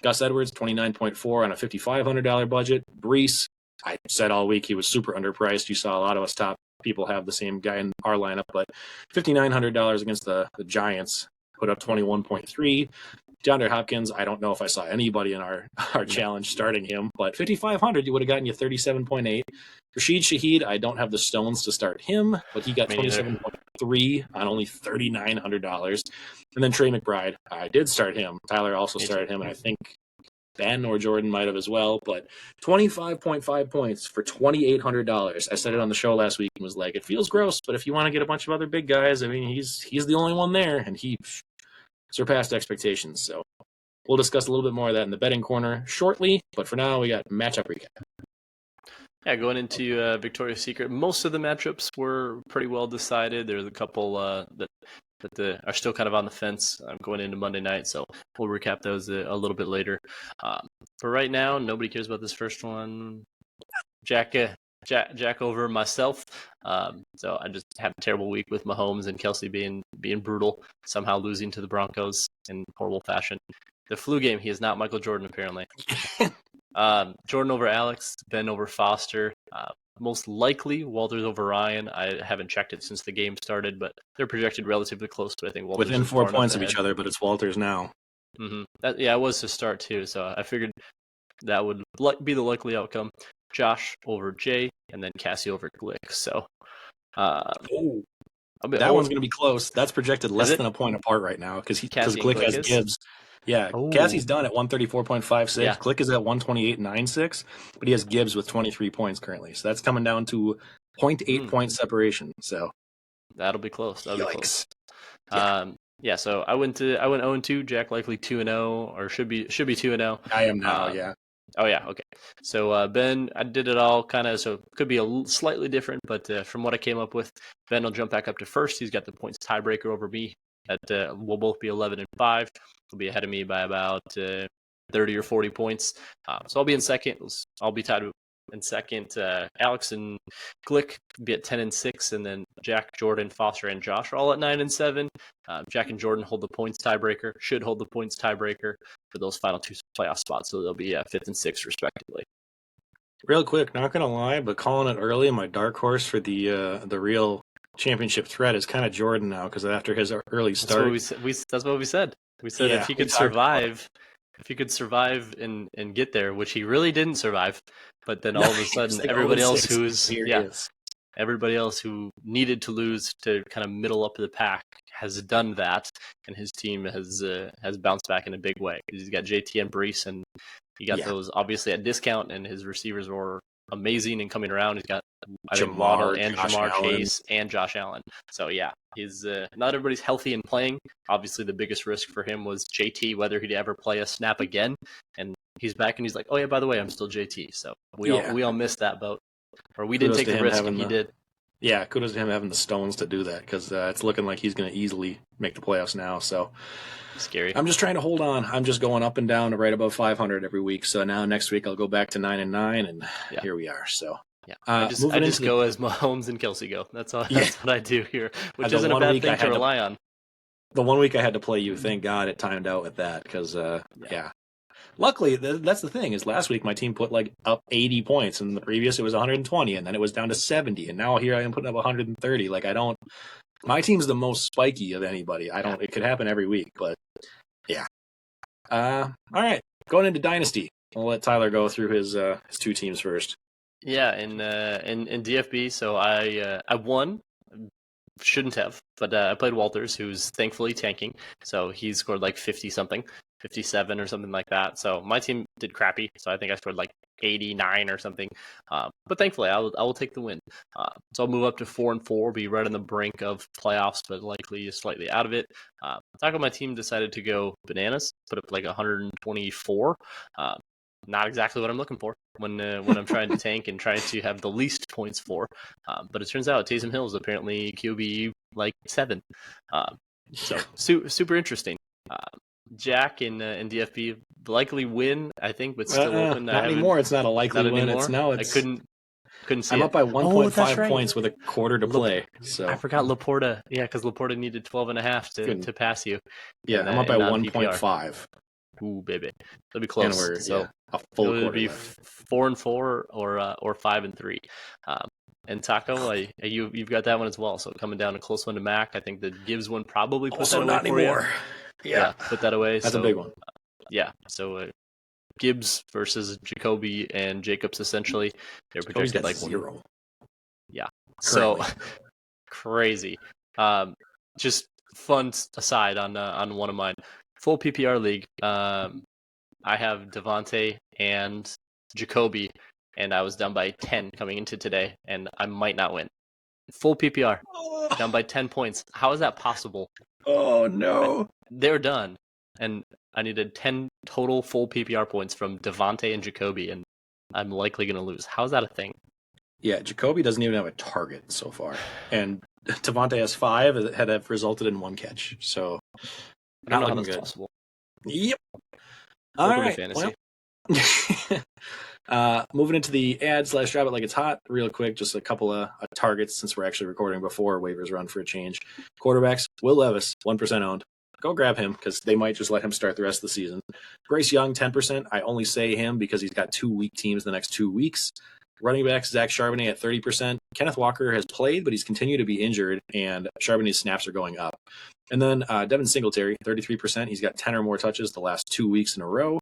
Gus Edwards, 29.4 on a $5,500 budget. Brees, I said all week he was super underpriced. You saw a lot of us top people have the same guy in our lineup, but $5,900 against the Giants, put up 21.3. DeAndre Hopkins, I don't know if I saw anybody in our challenge starting him, but $5,500, you would have gotten you 37.8. Rashid Shaheed, I don't have the stones to start him, but he got 27.3 on only $3,900. And then Trey McBride, I did start him. Tyler also started him, and I think Ben or Jordan might have as well, but 25.5 points for $2,800. I said it on the show last week and was like, it feels gross, but if you want to get a bunch of other big guys, I mean, he's the only one there, and he surpassed expectations. So we'll discuss a little bit more of that in the betting corner shortly, but for now, we got matchup recap. Yeah, going into Victoria's Secret, most of the matchups were pretty well decided. There's a couple that are still kind of on the fence going into Monday night, so we'll recap those a little bit later. For right now, nobody cares about this first one. Jack over myself. So I just had a terrible week with Mahomes and Kelsey being brutal, somehow losing to the Broncos in horrible fashion. The flu game, he is not Michael Jordan, apparently. Jordan over Alex, Ben over Foster. Most likely, Walters over Ryan. I haven't checked it since the game started, but they're projected relatively close. But I think Walters within 4 points of each other, but it's Walters now. It was to start too, so I figured that would be the likely outcome. Josh over Jay, and then Cassie over Glick. So, that one's going to be close. That's projected less than a point apart right now because Glick has Gibbs. Yeah, Cassie's done at 134.56. Yeah. Glick is at 128.96, but he has Gibbs with 23 points currently. So that's coming down to 0.8 point separation. So that'll be close. That'll be close. Yeah. So I went 0-2. Jack likely 2-0, or should be 2-0. I am now. Yeah. Oh yeah. Okay. So Ben, I did it all kind of. So it could be slightly different, but from what I came up with, Ben will jump back up to first. He's got the points tiebreaker over me. We'll both be 11-5. He'll be ahead of me by about 30 or 40 points. So I'll be in second. I'll be tied in second. Alex and Glick be at 10-6, and then Jack, Jordan, Foster, and Josh are all at 9-7. Jack and Jordan hold the points tiebreaker. Should hold the points tiebreaker for those final 2 playoff spots. So they'll be 5th and 6th respectively. Real quick, not gonna lie, but calling it early, my dark horse for the real championship threat is kind of Jordan now, because after his early start, that's what we said. We said if he could survive, and get there, which he really didn't survive, but then all of a sudden everybody else who needed to lose to kind of middle up the pack has done that, and his team has bounced back in a big way. He's got JT and Brees, and he got those obviously at discount, and his receivers were amazing and coming around. He's got Waddle and Jamar Chase and Josh Allen. So yeah, He's not everybody's healthy and playing. Obviously, the biggest risk for him was JT, whether he'd ever play a snap again. And he's back, and he's like, "Oh yeah, by the way, I'm still JT." So we all missed that boat, or we didn't take the risk, and he did. Yeah, kudos to him having the stones to do that, because it's looking like he's going to easily make the playoffs now. So scary. I'm just trying to hold on. I'm just going up and down to right above 500 every week. So now next week I'll go back to 9-9, and here we are. So. Yeah, I just go as Mahomes and Kelsey go. That's all. That's what I do here, which isn't a bad thing to rely on. The 1 week I had to play you, thank God it timed out with that, because luckily that's the thing is last week my team put like up 80 points, and the previous it was 120, and then it was down to 70, and now here I am putting up 130. Like my team's the most spiky of anybody. It could happen every week, but yeah. All right, going into Dynasty. I'll let Tyler go through his two teams first. Yeah, in DFB, so I won. Shouldn't have, but I played Walters, who's thankfully tanking. So he scored like 50-something, 57 or something like that. So my team did crappy. So I think I scored like 89 or something. But thankfully, I will take the win. So I'll move up to 4-4, be right on the brink of playoffs, but likely slightly out of it. Taco, my team decided to go bananas, put up like 124. Not exactly what I'm looking for when I'm trying to tank and trying to have the least points for. But it turns out Taysom Hill is apparently QB like 7. So super interesting. Jack in DFB likely win, I think, but still open. Not anymore. It's not a likely win. Anymore. I couldn't see. I'm up by 1.5 points with a quarter to play. So I forgot Laporta. Yeah, because Laporta needed 12.5 to pass you. Yeah, I'm up by 1.5. Ooh, baby, it'll be close. A full quarter. It'll be 4-4 or 5-3. And Taco, you've got that one as well. So coming down a close one to Mac. I think the Gibbs one probably put that away not for anymore. You. Yeah, put that away. That's a big one. Yeah, so Gibbs versus Jacoby and Jacobs essentially. They're projected like 0. Yeah, currently. So crazy. Just fun aside on one of mine. Full PPR league. I have Devontae and Jacoby, and I was down by 10 coming into today, and I might not win. Full PPR, down by 10 points. How is that possible? Oh, no. They're done, and I needed 10 total full PPR points from Devontae and Jacoby, and I'm likely going to lose. How is that a thing? Yeah, Jacoby doesn't even have a target so far, and Devontae has 5 that have resulted in 1 catch, so I don't know how that's possible. Yep. All right. Fantasy. Well, moving into the ad/drop it like it's hot, real quick, just a couple of targets since we're actually recording before waivers run for a change. Quarterbacks, Will Levis, 1% owned. Go grab him because they might just let him start the rest of the season. Bryce Young, 10%. I only say him because he's got 2 weak teams the next 2 weeks. Running backs, Zach Charbonnet at 30%. Kenneth Walker has played, but he's continued to be injured, and Charbonnet's snaps are going up. And then Devin Singletary, 33%. He's got 10 or more touches the last 2 weeks in a row.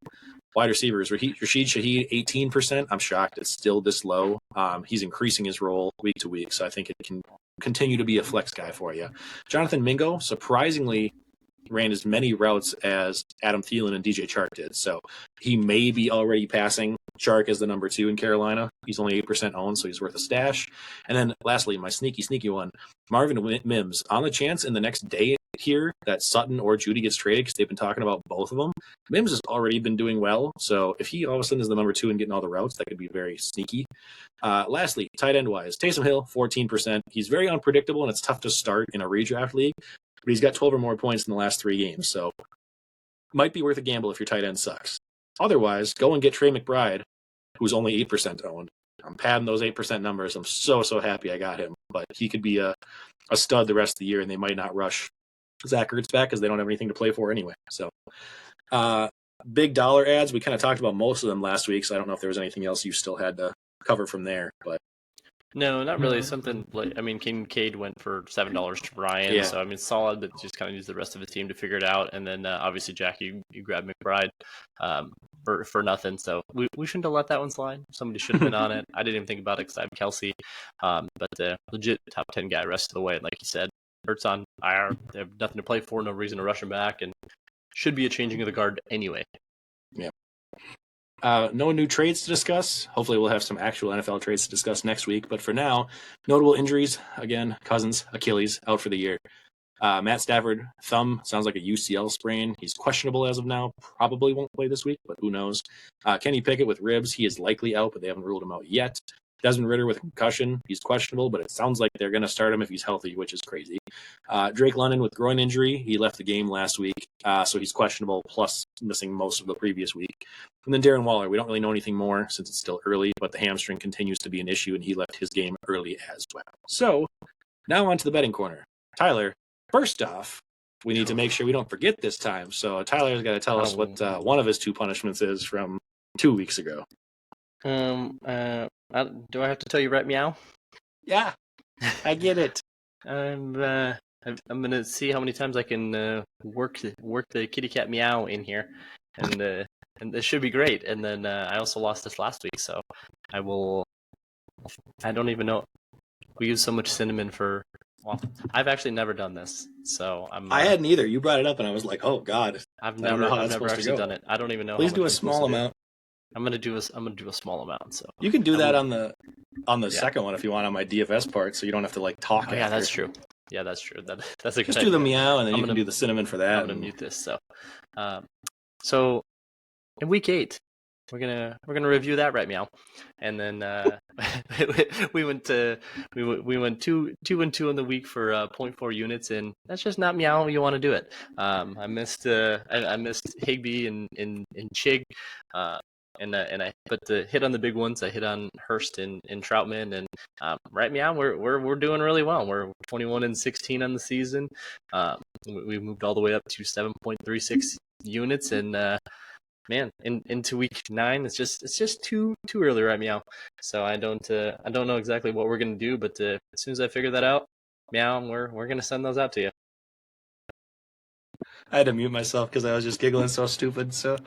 Wide receivers, Rashid Shaheed, 18%. I'm shocked it's still this low. He's increasing his role week to week, so I think it can continue to be a flex guy for you. Jonathan Mingo, surprisingly, ran as many routes as Adam Thielen and DJ Chark did. So he may be already passing Chark as the number 2 in Carolina. He's only 8% owned, so he's worth a stash. And then lastly, my sneaky one, Marvin Mims. On the chance in the next day here that Sutton or Judy gets traded, because they've been talking about both of them, Mims has already been doing well. So if he all of a sudden is the number 2 and getting all the routes, that could be very sneaky. Lastly, tight end wise, Taysom Hill, 14%. He's very unpredictable, and it's tough to start in a redraft league. But he's got 12 or more points in the last 3 games, so might be worth a gamble if your tight end sucks. Otherwise, go and get Trey McBride, who's only 8% owned. I'm padding those 8% numbers. I'm so happy I got him. But he could be a stud the rest of the year, and they might not rush Zach Ertz back because they don't have anything to play for anyway. So big dollar ads, we kind of talked about most of them last week, so I don't know if there was anything else you still had to cover from there. But no, not really. Something like, I mean, Kincaid went for $7 to Brian, so I mean, solid, but just kind of use the rest of the team to figure it out. And then obviously, Jack, you grabbed McBride for nothing, so we shouldn't have let that one slide. Somebody should have been on it. I didn't even think about it because I have Kelsey, but legit top 10 guy rest of the way. Like you said, Hurts on IR. They have nothing to play for, no reason to rush him back, and should be a changing of the guard anyway. Yeah. No new trades to discuss. Hopefully, we'll have some actual NFL trades to discuss next week. But for now, notable injuries. Again, Cousins, Achilles, out for the year. Matt Stafford, thumb, sounds like a UCL sprain. He's questionable as of now. Probably won't play this week, but who knows. Kenny Pickett with ribs. He is likely out, but they haven't ruled him out yet. Desmond Ridder with concussion. He's questionable, but it sounds like they're going to start him if he's healthy, which is crazy. Drake London with groin injury. He left the game last week, so he's questionable, plus missing most of the previous week. And then Darren Waller. We don't really know anything more since it's still early, but the hamstring continues to be an issue, and he left his game early as well. So now on to the betting corner. Tyler, first off, we need to make sure we don't forget this time. So Tyler's got to tell us what one of his 2 punishments is from 2 weeks ago. Do I have to tell you right meow? Yeah, I get it. I'm gonna see how many times I can work the kitty cat meow in here, and this should be great. And then I also lost this last week, so I will. I don't even know. We use so much cinnamon for. Well, I've actually never done this, so I'm. I hadn't either. You brought it up, and I was like, "Oh God, I've never actually done it. I don't even know. Please do a small amount. I'm gonna do a small amount. So you can do that on the second one if you want on my DFS part, so you don't have to like talk. Oh, yeah, that's true. Yeah, that's true. That's a good Just do the meow, and then you can do the cinnamon for that. I'm gonna mute this. So in week 8, we're gonna review that right meow, and then we went 2 and 2 in the week for 0.4 units, and that's just not meow. You want to do it. I missed Higbee and Chig. And I put the hit on the big ones. I hit on Hurst and Troutman, and right meow, we're doing really well. We're 21 and 16 on the season. We moved all the way up to 7.36 units, and man, into week 9, it's just too early right meow. So I don't know exactly what we're gonna do, but as soon as I figure that out, meow, we're gonna send those out to you. I had to mute myself because I was just giggling so stupid. So,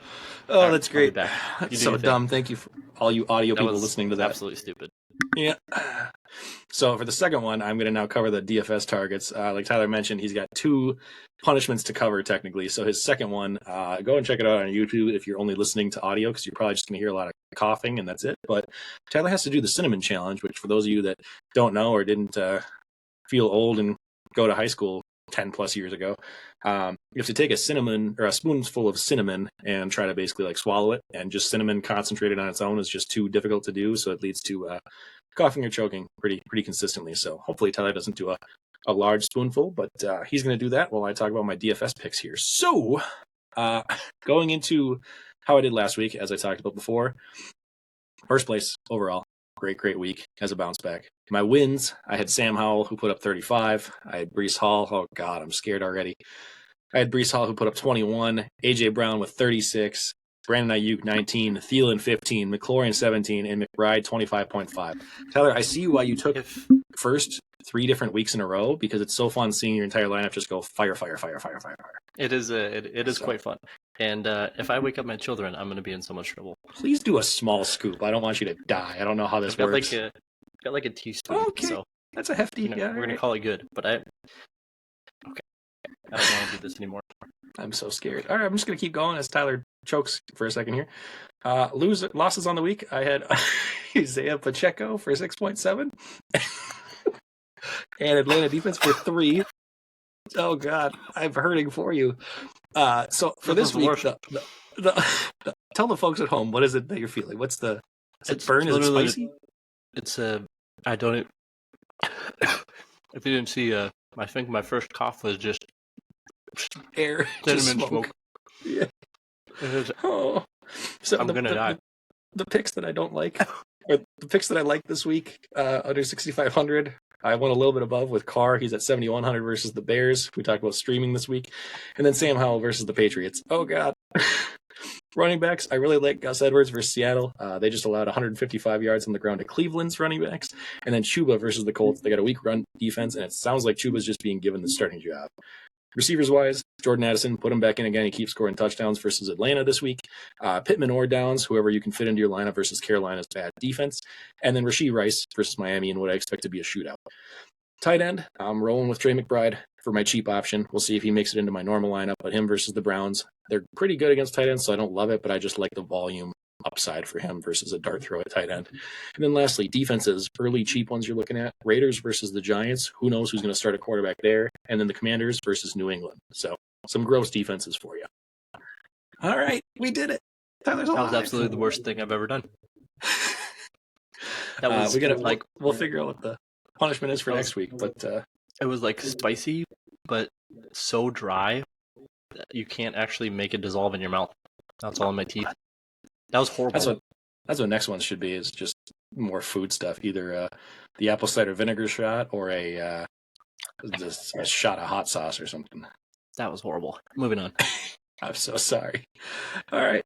that's great. That's so dumb. Thank you for all you audio people listening to that. Absolutely stupid. Yeah. So for the second one, I'm going to now cover the DFS targets. Like Tyler mentioned, he's got 2 punishments to cover technically. So his second one, go and check it out on YouTube if you're only listening to audio, because you're probably just going to hear a lot of coughing and that's it. But Tyler has to do the cinnamon challenge, which for those of you that don't know or didn't feel old and go to high school 10 plus years ago, you have to take a cinnamon or a spoonful of cinnamon and try to basically like swallow it, and just cinnamon concentrated on its own is just too difficult to do, so it leads to coughing or choking pretty consistently. So hopefully Tyler doesn't do a large spoonful, but he's going to do that while I talk about my DFS picks here. So going into how I did last week, as I talked about before, first place overall. Great week as a bounce back. My wins, I had Sam Howell, who put up 35. I had Breece Hall. Oh, God, I'm scared already. I had Breece Hall, who put up 21. A.J. Brown with 36. Brandon Ayuk, 19. Thielen, 15. McLaurin, 17. And McBride, 25.5. Tyler, I see why you took first 3 different weeks in a row, because it's so fun seeing your entire lineup just go fire. It is quite fun. And if I wake up my children, I'm going to be in so much trouble. Please do a small scoop. I don't want you to die. I don't know how this works. Got like a teaspoon. Okay, so that's a hefty. We're going to call it good. But I don't want to do this anymore. I'm so scared. All right, I'm just going to keep going as Tyler chokes for a second here. Losses on the week. I had Isaiah Pacheco for 6.7 and Atlanta defense for 3. Oh God, I'm hurting for you. So for this week, tell the folks at home, what is it that you're feeling? What's the? Is it burn? Is it spicy? It's I don't. If you didn't see, I think my first cough was just air, cinnamon smoke. Yeah. Oh, so I'm gonna die. The picks that I don't like, or the picks that I like this week, under 6,500. I went a little bit above with Carr. He's at 7,100 versus the Bears. We talked about streaming this week. And then Sam Howell versus the Patriots. Oh, God. Running backs, I really like Gus Edwards versus Seattle. They just allowed 155 yards on the ground to Cleveland's running backs. And then Chuba versus the Colts. They got a weak run defense, and it sounds like Chuba's just being given the starting job. Receivers-wise, Jordan Addison, put him back in again. He keeps scoring touchdowns versus Atlanta this week. Pittman or Downs, whoever you can fit into your lineup versus Carolina's bad defense. And then Rashee Rice versus Miami in what I expect to be a shootout. Tight end, I'm rolling with Trey McBride for my cheap option. We'll see if he makes it into my normal lineup, but him versus the Browns. They're pretty good against tight ends, so I don't love it, but I just like the volume upside for him versus a dart throw at tight end. And then lastly, defenses, early cheap ones you're looking at. Raiders versus the Giants. Who knows who's going to start a quarterback there? And then the Commanders versus New England. So some gross defenses for you. All right, we did it. Tyler's alive. That was absolutely the worst thing I've ever done. That was we'll figure out what the punishment is for next week. But it was like spicy, but so dry that you can't actually make it dissolve in your mouth. That's all in my teeth. That was horrible. That's what next one should be, is just more food stuff. Either the apple cider vinegar shot or a shot of hot sauce or something. That was horrible. Moving on. I'm so sorry. All right.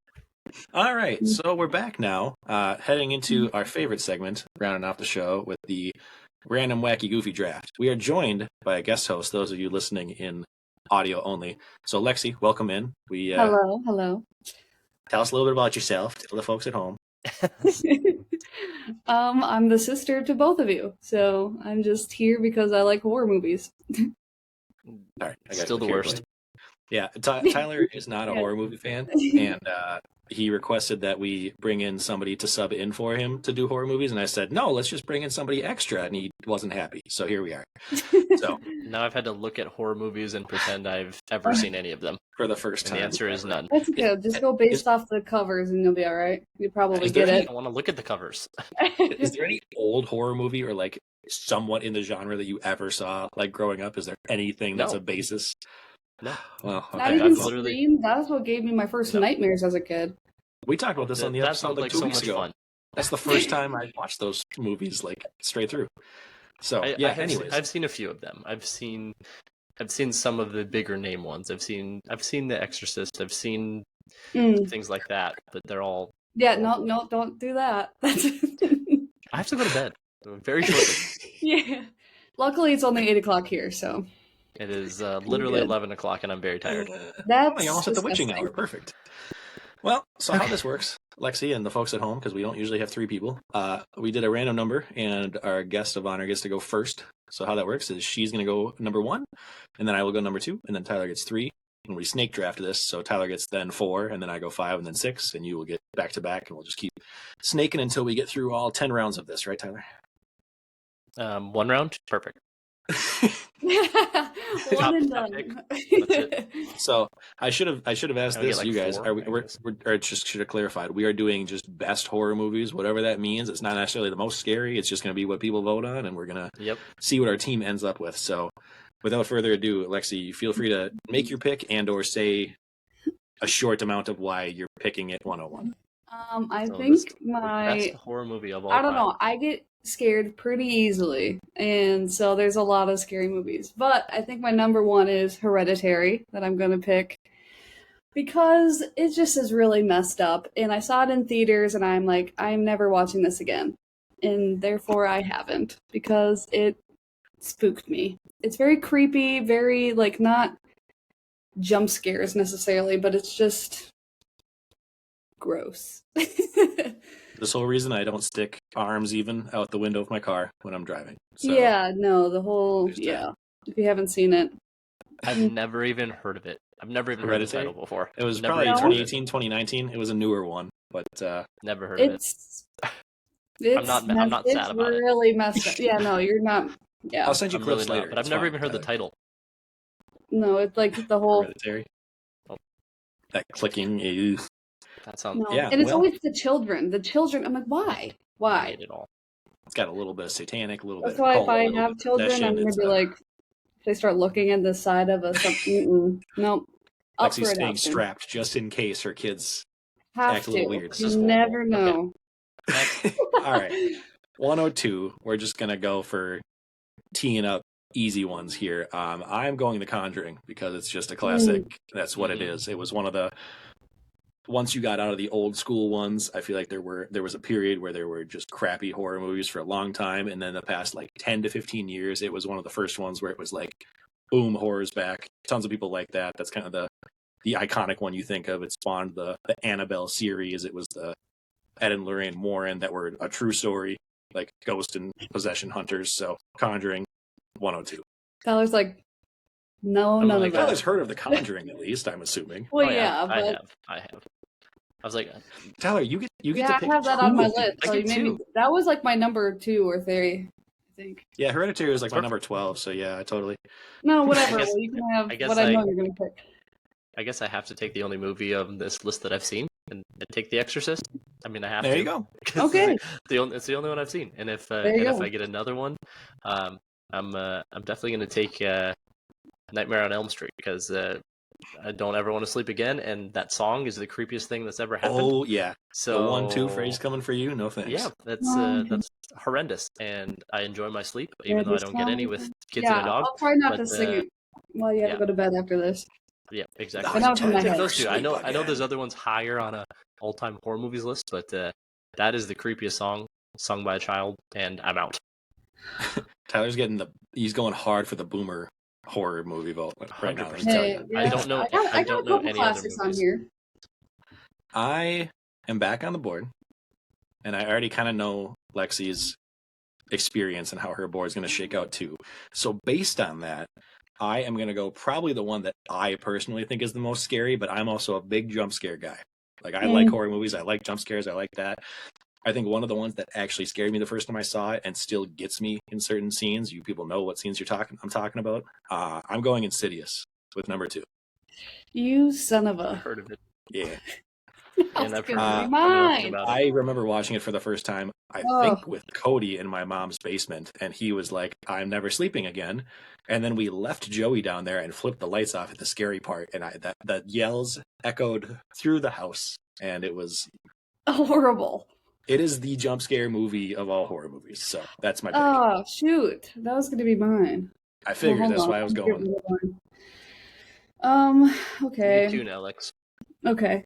So we're back now, heading into our favorite segment, rounding off the show with the Random Wacky Goofy Draft. We are joined by a guest host, those of you listening in audio only. So Lexi, welcome in. Hello. Tell us a little bit about yourself. Tell the folks at home. I'm the sister to both of you, so I'm just here because I like horror movies. All right. Still the worst. Yeah, Tyler is not a horror movie fan, and he requested that we bring in somebody to sub in for him to do horror movies, and I said, no, let's just bring in somebody extra, and he wasn't happy, so here we are. So now I've had to look at horror movies and pretend I've ever seen any of them. For the first And time. the answer is none. That's good. Just go based off the covers and you'll be all right. You probably get I it. don't want to look at the covers. Is there any old horror movie or like somewhat in the genre that you ever saw like growing up? Is there anything that's a basis? No. Well, Not okay. even literally- Scream. That's what gave me my first nightmares as a kid. We talked about this on the That episode sounds like 2 so weeks much ago. fun. That's the first time I watched those movies like straight through. So anyways, I've seen a few of them. I've seen some of the bigger name ones. I've seen The Exorcist. I've seen things like that, but they're all. Yeah, no, don't do that. I have to go to bed very shortly. Yeah. Luckily, it's only 8 o'clock here, so. It is literally 11 o'clock, and I'm very tired. That's you almost at the witching disgusting. hour. Perfect. Well, so how this works, Lexi and the folks at home, because we don't usually have 3 people, we did a random number, and our guest of honor gets to go first. So how that works is she's going to go number 1, and then I will go number 2, and then Tyler gets 3. And we snake draft this, so Tyler gets then 4, and then I go 5, and then 6, and you will get back to back, and we'll just keep snaking until we get through all 10 rounds of this, right, Tyler? 1 round, perfect. One and top done. pick. So I should have asked Now we this, get, like, you guys. 4, Are we? I guess. Or just should have clarified. We are doing just best horror movies, whatever that means. It's not necessarily the most scary. It's just going to be what people vote on, and we're gonna see what our team ends up with. So, without further ado, Lexi, feel free to make your pick and/or say a short amount of why you're picking it 101. I So think this- my That's the horror movie of all I don't time. know. I get scared pretty easily, and so there's a lot of scary movies. But I think my number 1 is Hereditary that I'm going to pick because it just is really messed up. And I saw it in theaters, and I'm like, I'm never watching this again, and therefore I haven't because it spooked me. It's very creepy, very like not jump scares necessarily, but it's just gross. This whole reason I don't stick arms even out the window of my car when I'm driving. So, Yeah, no, the whole There's that. yeah. If you haven't seen it, I've never even heard of it. I've never even heard the Hereditary? title before. it was Never probably even heard of it. 2018, 2019. It was a newer one, but Never heard of it. it's I'm not it's sad about it. really messed up. Yeah, no, you're not. Yeah, I'll send you I'm clips really later. not, but I've It's never fine, even heard the Tyler. title. no, it's like the whole Hereditary. Oh. That clicking. Ew. That sounds no, Yeah, and it's well- always the children. The children. I'm like, why? I Why? hate it all. It's got a little bit of satanic, a little That's bit. why of if cult, a I little have bit of children, possession. I'm gonna It's, be like, if they start looking at the side of a something. Nope. Up Lexi's for staying adoption. strapped just in case her kids Have act a little to. weird. This You is horrible. never Okay. know. All right. 102. We're just going to go for teeing up easy ones here. I'm going The Conjuring because it's just a classic. That's what it is. It was one of the. Once you got out of the old school ones, I feel like there was a period where there were just crappy horror movies for a long time, and then the past like 10 to 15 years, it was one of the first ones where it was like, boom, horror's back. Tons of people like that. That's kind of the iconic one you think of. It spawned the Annabelle series. It was the Ed and Lorraine Warren that were a true story, like ghost and possession hunters. So Conjuring, 102. Tyler's like, no, I'm none like, of Tyler's that. heard of The Conjuring at least, I'm assuming. Well, Oh, yeah, I but have. I was like, Tyler, you get Yeah, to I pick have that two on my of these. list. I So get you made me. two. That was like my number 2 or 3, I think. Yeah, Hereditary was like my Perfect. number 12. So yeah, totally. No, whatever. guess- Well, you can have I guess what I know you're gonna pick. I guess I have to take the only movie of this list that I've seen and take The Exorcist. I mean, I have There to. you go. Okay. It's the only one I've seen, and if There you go. I get another one, I'm definitely gonna take Nightmare on Elm Street because I don't ever want to sleep again, and that song is the creepiest thing that's ever happened. Oh yeah. So The 1-2 phrase coming for you. No thanks. yeah, Okay. that's horrendous, and I enjoy my sleep, Yeah, even though I this don't get any song- with kids Yeah, and a dog. I'll try not but, to sing it while you have yeah. to go to bed after this. Yeah, I exactly. But not from my I'll take head. those two. I know Sleep there's again. other ones higher on a all-time horror movies list, but that is the creepiest song sung by a child, and I'm out. Tyler's he's going hard for the boomer horror movie vote right now. 100%. Let me tell you. I don't know. I got don't a know couple any other classics on movies. here. I am back on the board, and I already kind of know Lexi's experience and how her board is going to shake out too. So based on that, I am going to go probably the one that I personally think is the most scary, but I'm also a big jump scare guy. Like I like horror movies, I like jump scares, I like that. I think one of the ones that actually scared me the first time I saw it and still gets me in certain scenes. You people know what scenes I'm talking about. I'm going Insidious with number 2. You son of a. I've heard of it, Yeah. and I've heard That's nothing mine. about it. I remember watching it for the first time, I think with Cody in my mom's basement, and he was like, I'm never sleeping again. And then we left Joey down there and flipped the lights off at the scary part, and that yells echoed through the house, and it is the jump scare movie of all horror movies, so that's my pick. Oh, shoot. That was going to be mine. I figured Well, that's hold why I was on. going. Okay. You tune, Alex. Okay.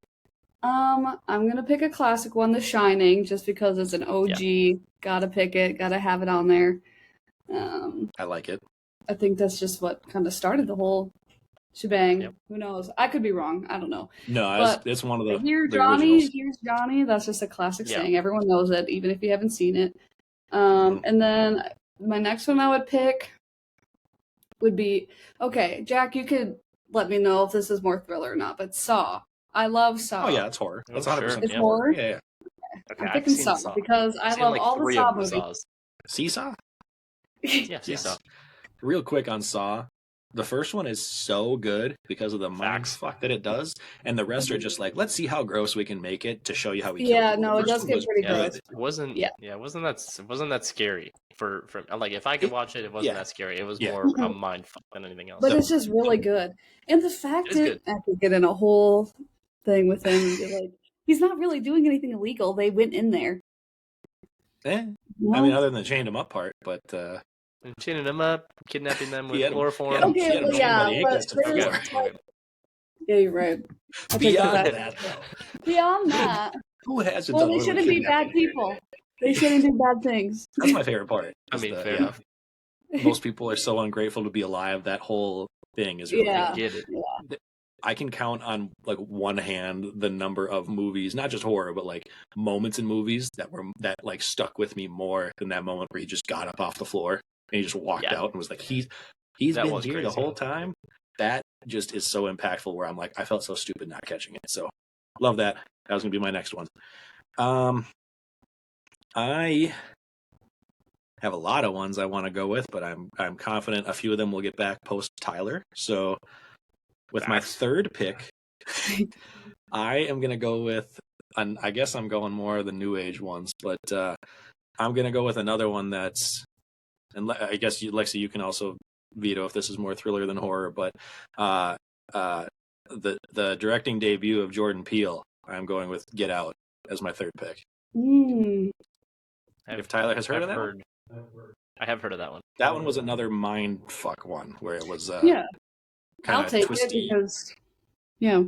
I'm gonna pick a classic one, The Shining, just because it's an OG. Gotta pick it, gotta have it on there. I like it. I think that's just what kind of started the whole shebang. Yep. Who knows? I could be wrong. I don't know. No, But it's one of the Johnny, originals. here's Johnny. That's just a classic Yeah. saying. Everyone knows it, even if you haven't seen it. And then my next one I would pick would be, okay, Jack, you could let me know if this is more thriller or not, but Saw. I love Saw. Oh yeah, it's horror. That's 100%. It's horror? Yeah. Okay, I'm I've picking seen Saw because I I've seen love like all the 3 Saw of the movies. Saws. Seesaw? Yeah, Seesaw. Real quick on Saw. The first one is so good because of the mind Facts. fuck that it does, and the rest are just like, let's see how gross we can make it to show you how we Yeah, kill people. no, The it first does one get was pretty Yeah, gross. good. it wasn't. Yeah. Yeah, it wasn't that scary for like if I could watch it, it wasn't Yeah. that scary. It was Yeah. more a mind fuck than anything else. But it's just really good. And the fact It is that I could get in a whole thing with him and be like, he's not really doing anything illegal. They went in there. I Well, mean, other than the chained him up part, but And chinning them up, kidnapping them with He had 'em- chloroform. he had 'em- Okay, he had 'em well, chained yeah, by the but ankles to the there's- floor. yeah, you're right. I take Beyond that that, back. though, Beyond that, who hasn't well, done they one shouldn't with be bad kidnapping? people. They shouldn't do bad things. That's my favorite part. I is mean, the- fair yeah, enough. Most people are so ungrateful to be alive. That whole thing is really Yeah. I get it. I can count on like one hand the number of movies, not just horror, but like moments in movies that like stuck with me more than that moment where he just got up off the floor and he just walked Yeah. out and was like, he's That been was here the crazy. whole time. That just is so impactful where I'm like, I felt so stupid not catching it. So love that. That was gonna be my next one. I have a lot of ones I want to go with, but I'm confident a few of them will get back post Tyler. So with my Facts. third pick, I am gonna go with, and I guess I'm going more of the new age ones, but I'm gonna go with another one that's, and I guess Lexi, you can also veto if this is more thriller than horror, but the directing debut of Jordan Peele, I'm going with Get Out as my third pick. If Tyler has heard of that one? I have heard of that one. That one was another mind fuck one where it was Yeah, kind I'll of take twisty. it because, yeah,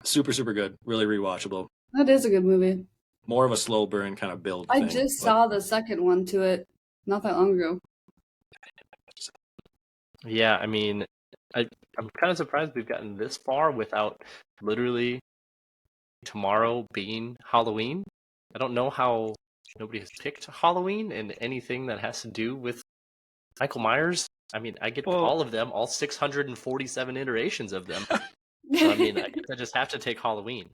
Super, super good. Really rewatchable. that is a good movie. More of a slow burn kind of build I thing, just but saw the second one to it not that long ago. Yeah, I mean, I'm kind of surprised we've gotten this far without literally tomorrow being Halloween. I don't know how nobody has picked Halloween and anything that has to do with Michael Myers. I mean, I get all of them, all 647 iterations of them. So, I mean, I guess I just have to take Halloween.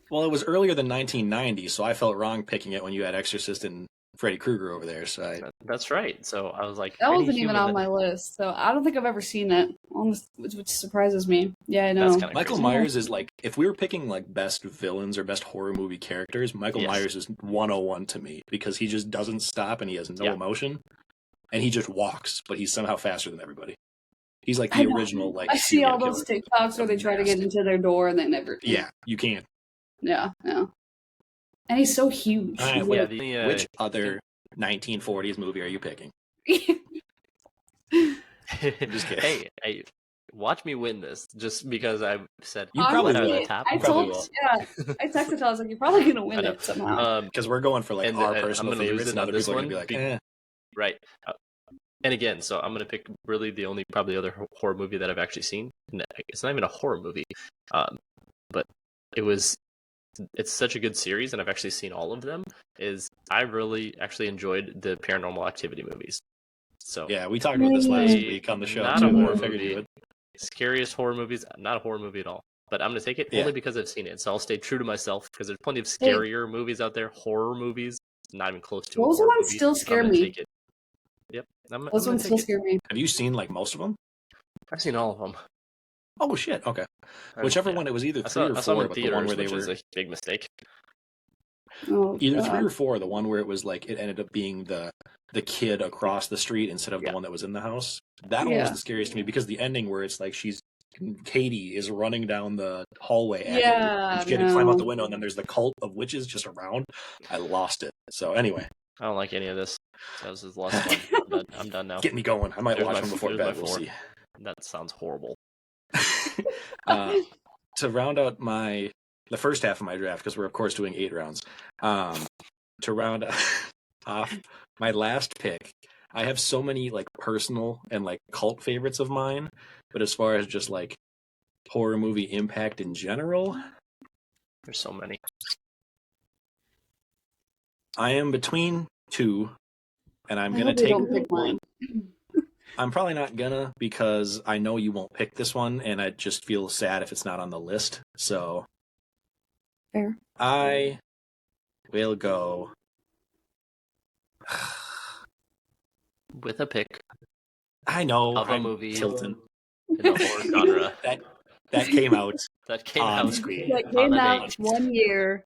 Well, it was earlier than 1990, so I felt wrong picking it when you had Exorcist and Freddy Krueger over there. So That's right. So I was like, That any wasn't even human on my list, so I don't think I've ever seen it, which surprises me. Yeah, I know. That's kind of Michael crazy. Myers is like, if we were picking like best villains or best horror movie characters, Michael Yes. Myers is 101 to me because he just doesn't stop and he has no Yeah. emotion, and he just walks, but he's somehow faster than everybody. He's like I the know. original like. I see serial all those killer. TikToks where they try to get into their door and they never can. Yeah, you can't. Yeah. And he's so huge. All right, Yeah, which other 1940s movie are you picking? Just kidding. Hey, watch me win this just because I said You probably right will. on the top. I probably told will. I texted her, I was like, you're probably gonna I win know. it somehow. Because we're going for like And our I'm personal gonna lose favorites, it and on other this people are gonna one be like, Right. And again, so I'm gonna pick really the only probably other horror movie that I've actually seen. It's not even a horror movie, but it's such a good series, and I've actually seen all of them. I really actually enjoyed the Paranormal Activity movies. So yeah, we talked about this last week on the show. Not too, a but I horror figured you movie. would. Scariest horror movies, not a horror movie at all. But I'm gonna take it only because I've seen it. So I'll stay true to myself because there's plenty of scarier movies out there, horror movies, not even close to. Those a horror ones movie, still but I'm scare gonna me. take it. Yep, Those ones still scare me. Have you seen like most of them? I've seen all of them. Oh shit! Okay, whichever one it was, either 3 or 4, but the one where they were which is a big mistake. Oh, either God. 3 or 4. The one where it was like it ended up being the kid across the street instead of the one that was in the house. That one was the scariest to me because the ending where it's like Katie is running down the hallway at him, and she had to climb out the window, and then there's the cult of witches just around. I lost it. So anyway, I don't like any of this. That was the last one. I'm done now. Get me going. I might There's watch my- one before there's bed. my We'll 4. see. That sounds horrible. To round out the first half of my draft, because we're of course doing 8 rounds. To round off my last pick, I have so many like personal and like cult favorites of mine, but as far as just like horror movie impact in general, There's so many. I am between 2, and I'm I gonna hope you take don't pick one. mine. I'm probably not gonna because I know you won't pick this one, and I just feel sad if it's not on the list. So Fair. I will go With a pick I know of a I'm movie tilting. in the horror genre That came out. that came On out screen. That on came a out date. 1 year.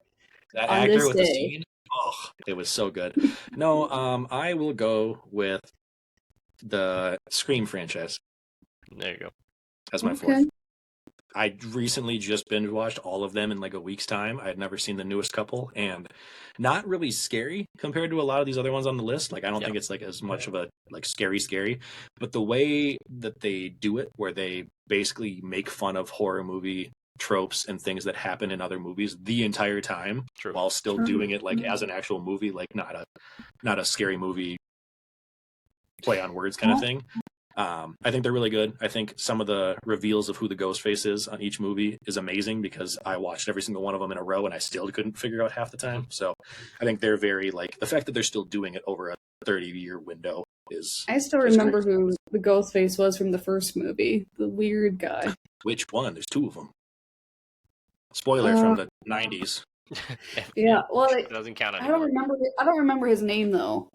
That On actor this with the day. scene. Oh, it was so good. No, I will go with the Scream franchise There you go. as my Okay. 4th. I recently just binge watched all of them in like a week's time. I had never seen the newest couple, and not really scary compared to a lot of these other ones on the list. Like I don't think it's like as much of a like scary, but the way that they do it, where they basically make fun of horror movie tropes and things that happen in other movies the entire time, True. while still doing it like as an actual movie, like not a scary movie play on words kind of thing. I think they're really good. I think some of the reveals of who the ghost face is on each movie is amazing because I watched every single one of them in a row and I still couldn't figure out half the time. So I think they're very like the fact that they're still doing it over a 30-year window is. I still remember who the ghost face was from the first movie. The weird guy. Which one? There's 2 of them. Spoiler from the 90s. Yeah, well, It doesn't count I anymore. don't remember his name though.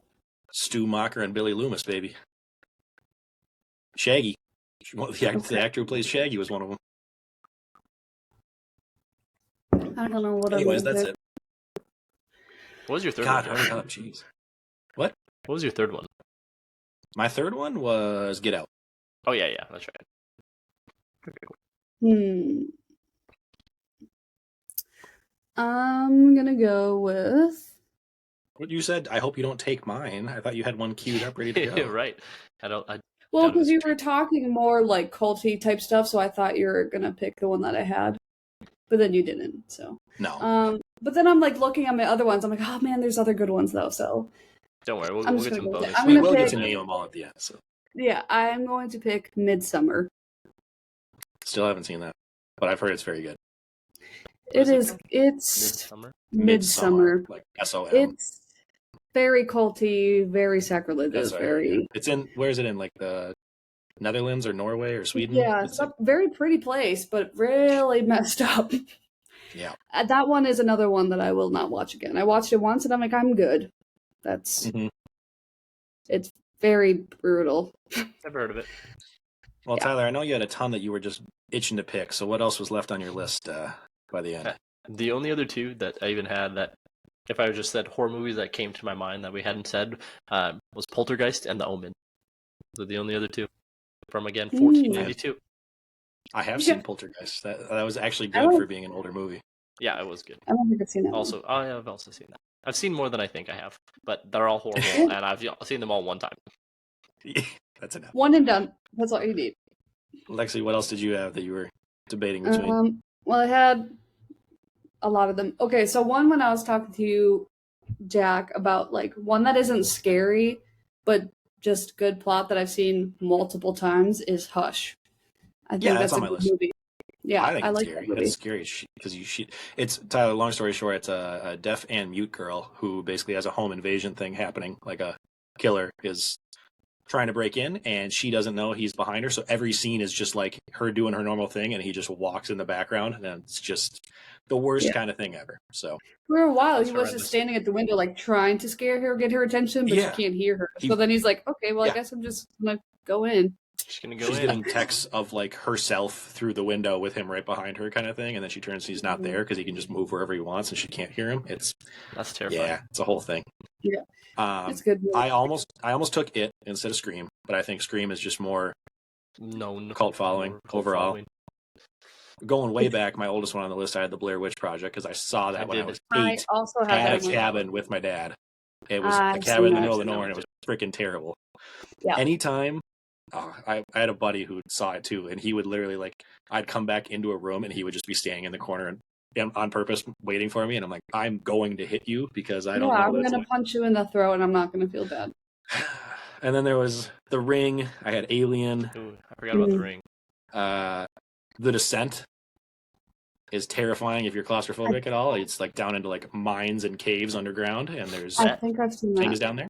Stu Macher and Billy Loomis, baby. Shaggy. The actor who plays Shaggy was one of them. I don't know what. Anyways, that's it. What was your third God, one? hurry up, jeez. What? What was your third one? My third one was Get Out. Oh yeah, that's right. I'm gonna go with. What you said? I hope you don't take mine. I thought you had one queued up, ready to go. Right. Well, because you were talking more like culty type stuff, so I thought you were gonna pick the one that I had, but then you didn't. So no. But then I'm like looking at my other ones. I'm like, oh man, there's other good ones though. So don't worry, we'll get to them bonus. We will get to name them all at the end. So yeah, I'm going to pick Midsummer. Still haven't seen that, but I've heard it's very good. It's Midsummer. Like SOM. It's very culty, very sacrilegious, very. It's in. Where is it in? Like the Netherlands or Norway or Sweden? Yeah, it's a very pretty place, but really messed up. Yeah. That one is another one that I will not watch again. I watched it once and I'm like, I'm good. It's very brutal. Never heard of it. Well, Yeah. Tyler, I know you had a ton that you were just itching to pick. So what else was left on your list by the end? The only other two that I even had that, if I just said horror movies that came to my mind that we hadn't said, was Poltergeist and The Omen. So the only other two from, again, 1492. I have seen Poltergeist. That was actually I good don't- for being an older movie. Yeah, it was good. I don't think I've seen that one. Also, I've also seen that. I've seen more than I think I have, but they're all horrible, and I've seen them all one time. That's enough. One and done. That's all you need. Lexi, what else did you have that you were debating between? Well, I had a lot of them. Okay, so one when I was talking to you, Jack, about like one that isn't scary, but just good plot that I've seen multiple times is Hush. I think that's on my a good list. movie. Yeah, I think it's like scary. that movie. It's scary because it's Tyler. Long story short, it's a deaf and mute girl who basically has a home invasion thing happening. Like a killer is trying to break in, and she doesn't know he's behind her. So every scene is just like her doing her normal thing, and he just walks in the background, and it's just the worst kind of thing ever. So for a while, That's he was horrendous. just standing at the window, like trying to scare her, get her attention, but Yeah. she can't hear her. So then he's like, "Okay, well, Yeah. I guess I'm just gonna go in." Just gonna go she's in. getting texts of like herself through the window with him right behind her, kind of thing, and then she turns, he's not there because he can just move wherever he wants, and she can't hear him. That's terrifying. Yeah, it's a whole thing. Yeah, it's good. I almost took It instead of Scream, but I think Scream is just more known cult following overall. Following. Going way back, my oldest one on the list, I had the Blair Witch Project because I saw that when I was 8. I also had At that a one. cabin with my dad. It was a I've cabin in seen the middle of that. the nowhere, and it was freaking terrible. Yeah. Anytime, I had a buddy who saw it too, and he would literally like, I'd come back into a room, and he would just be standing in the corner and on purpose waiting for me, and I'm like, I'm going to hit you because I don't know. I'm gonna punch you in the throat, and I'm not gonna feel bad. And then there was The Ring. I had Alien. Ooh, I forgot about The Ring. The Descent is terrifying if you're claustrophobic at all. It's like down into like mines and caves underground, and there's I think I've seen things that. down there.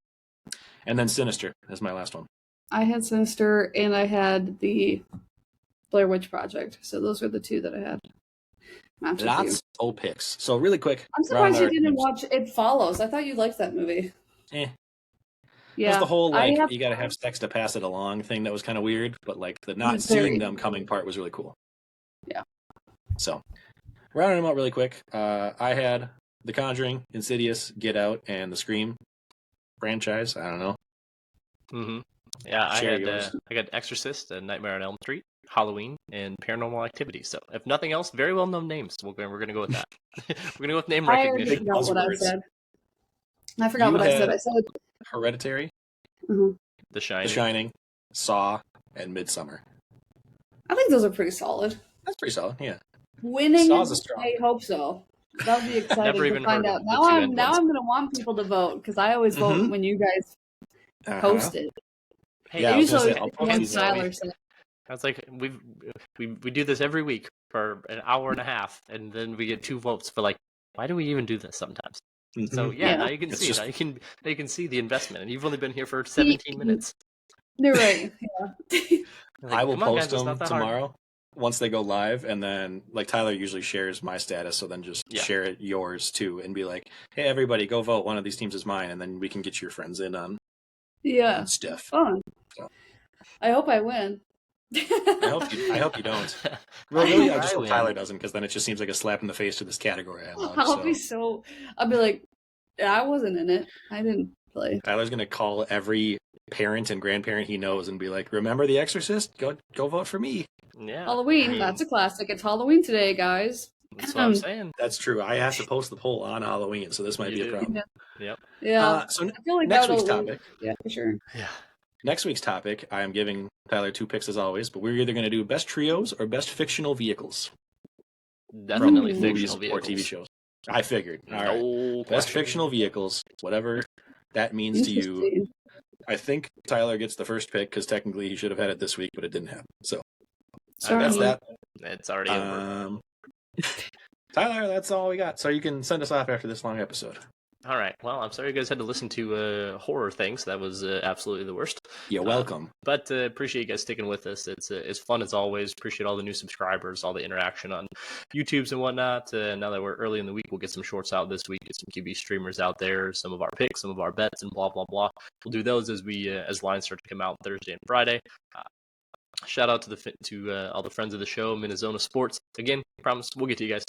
And then Sinister is my last one. I had Sinister, and I had the Blair Witch Project. So those were the two that I had. Lots of picks. So really quick. I'm surprised you didn't watch It Follows. I thought you liked that movie. Yeah. There's the whole like you gotta have sex to pass it along thing that was kind of weird, but like the not seeing them coming part was really cool. Yeah. So rounding them out really quick, I had The Conjuring, Insidious, Get Out, and the Scream franchise. I don't know. Mm-hmm. Yeah, I got Exorcist and Nightmare on Elm Street, Halloween, and Paranormal Activity. So if nothing else, very well known names. We're gonna go with that. We're gonna go with name recognition. I forgot what I said. I forgot what I said. I said Hereditary, The Shining. The Shining, Saw, and Midsommar. I think those are pretty solid. That's pretty solid, yeah. Winning, Saw's a strong. I hope so. That would be exciting Never to even find heard out. of the Now two I'm end now ones. I'm gonna want people to vote because I always vote when you guys post it. Hey, Yeah, I was gonna say, I'll post one these all Tyler week. said. I was like, we do this every week for an hour and a half, and then we get 2 votes for like, why do we even do this sometimes? So yeah, now you can see now you can see the investment, and you've only been here for 17 minutes. You're right. Yeah. Like, I will come on, post guys, it's them not that hard. tomorrow once they go live, and then like Tyler usually shares my status, so then just share it yours too, and be like, "Hey, everybody, go vote. One of these teams is mine," and then we can get your friends in on stuff. Fun. So. I hope I win. I hope you don't. Well, really, I just hope Tyler doesn't, because then it just seems like a slap in the face to this category I love. I'll be like, I wasn't in it. I didn't play. Tyler's gonna call every parent and grandparent he knows and be like, "Remember The Exorcist? Go vote for me." Yeah, Halloween. That's a classic. It's Halloween today, guys. That's what I'm saying. That's true. I have to post the poll on Halloween, so this might be a problem. Yep. Yeah. So I feel like next week's topic. Yeah, for sure. Yeah. Next week's topic, I am giving Tyler 2 picks as always, but we're either going to do best trios or best fictional vehicles. Definitely from fictional movies or vehicles. TV shows. I figured. All right. No Best question. fictional vehicles, whatever that means to you. I think Tyler gets the first pick because technically he should have had it this week, but it didn't happen. So that's that. It's already over. Tyler, that's all we got. So you can send us off after this long episode. All right. Well, I'm sorry you guys had to listen to horror things. That was absolutely the worst. You're welcome. But appreciate you guys sticking with us. It's fun as always. Appreciate all the new subscribers, all the interaction on YouTubes and whatnot. Now that we're early in the week, we'll get some shorts out this week. Get some QB streamers out there, some of our picks, some of our bets, and blah blah blah. We'll do those as as lines start to come out Thursday and Friday. Shout out to all the friends of the show, Minnesota Sports. Again, promise we'll get to you guys.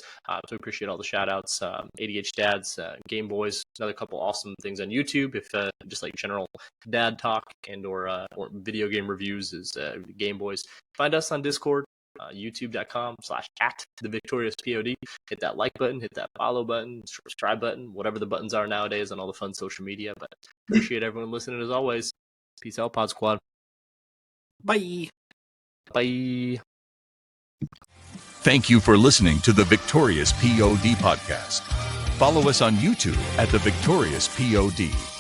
So appreciate all the shout outs. ADH Dads, Game Boys, another couple awesome things on YouTube. If just like general dad talk and or video game reviews is Game Boys. Find us on Discord, youtube.com/@thevictoriouspod. Hit that like button, hit that follow button, subscribe button, whatever the buttons are nowadays on all the fun social media. But appreciate everyone listening as always. Peace out, Pod Squad. Bye. Bye. Thank you for listening to the Victorious POD podcast. Follow us on YouTube at the Victorious POD.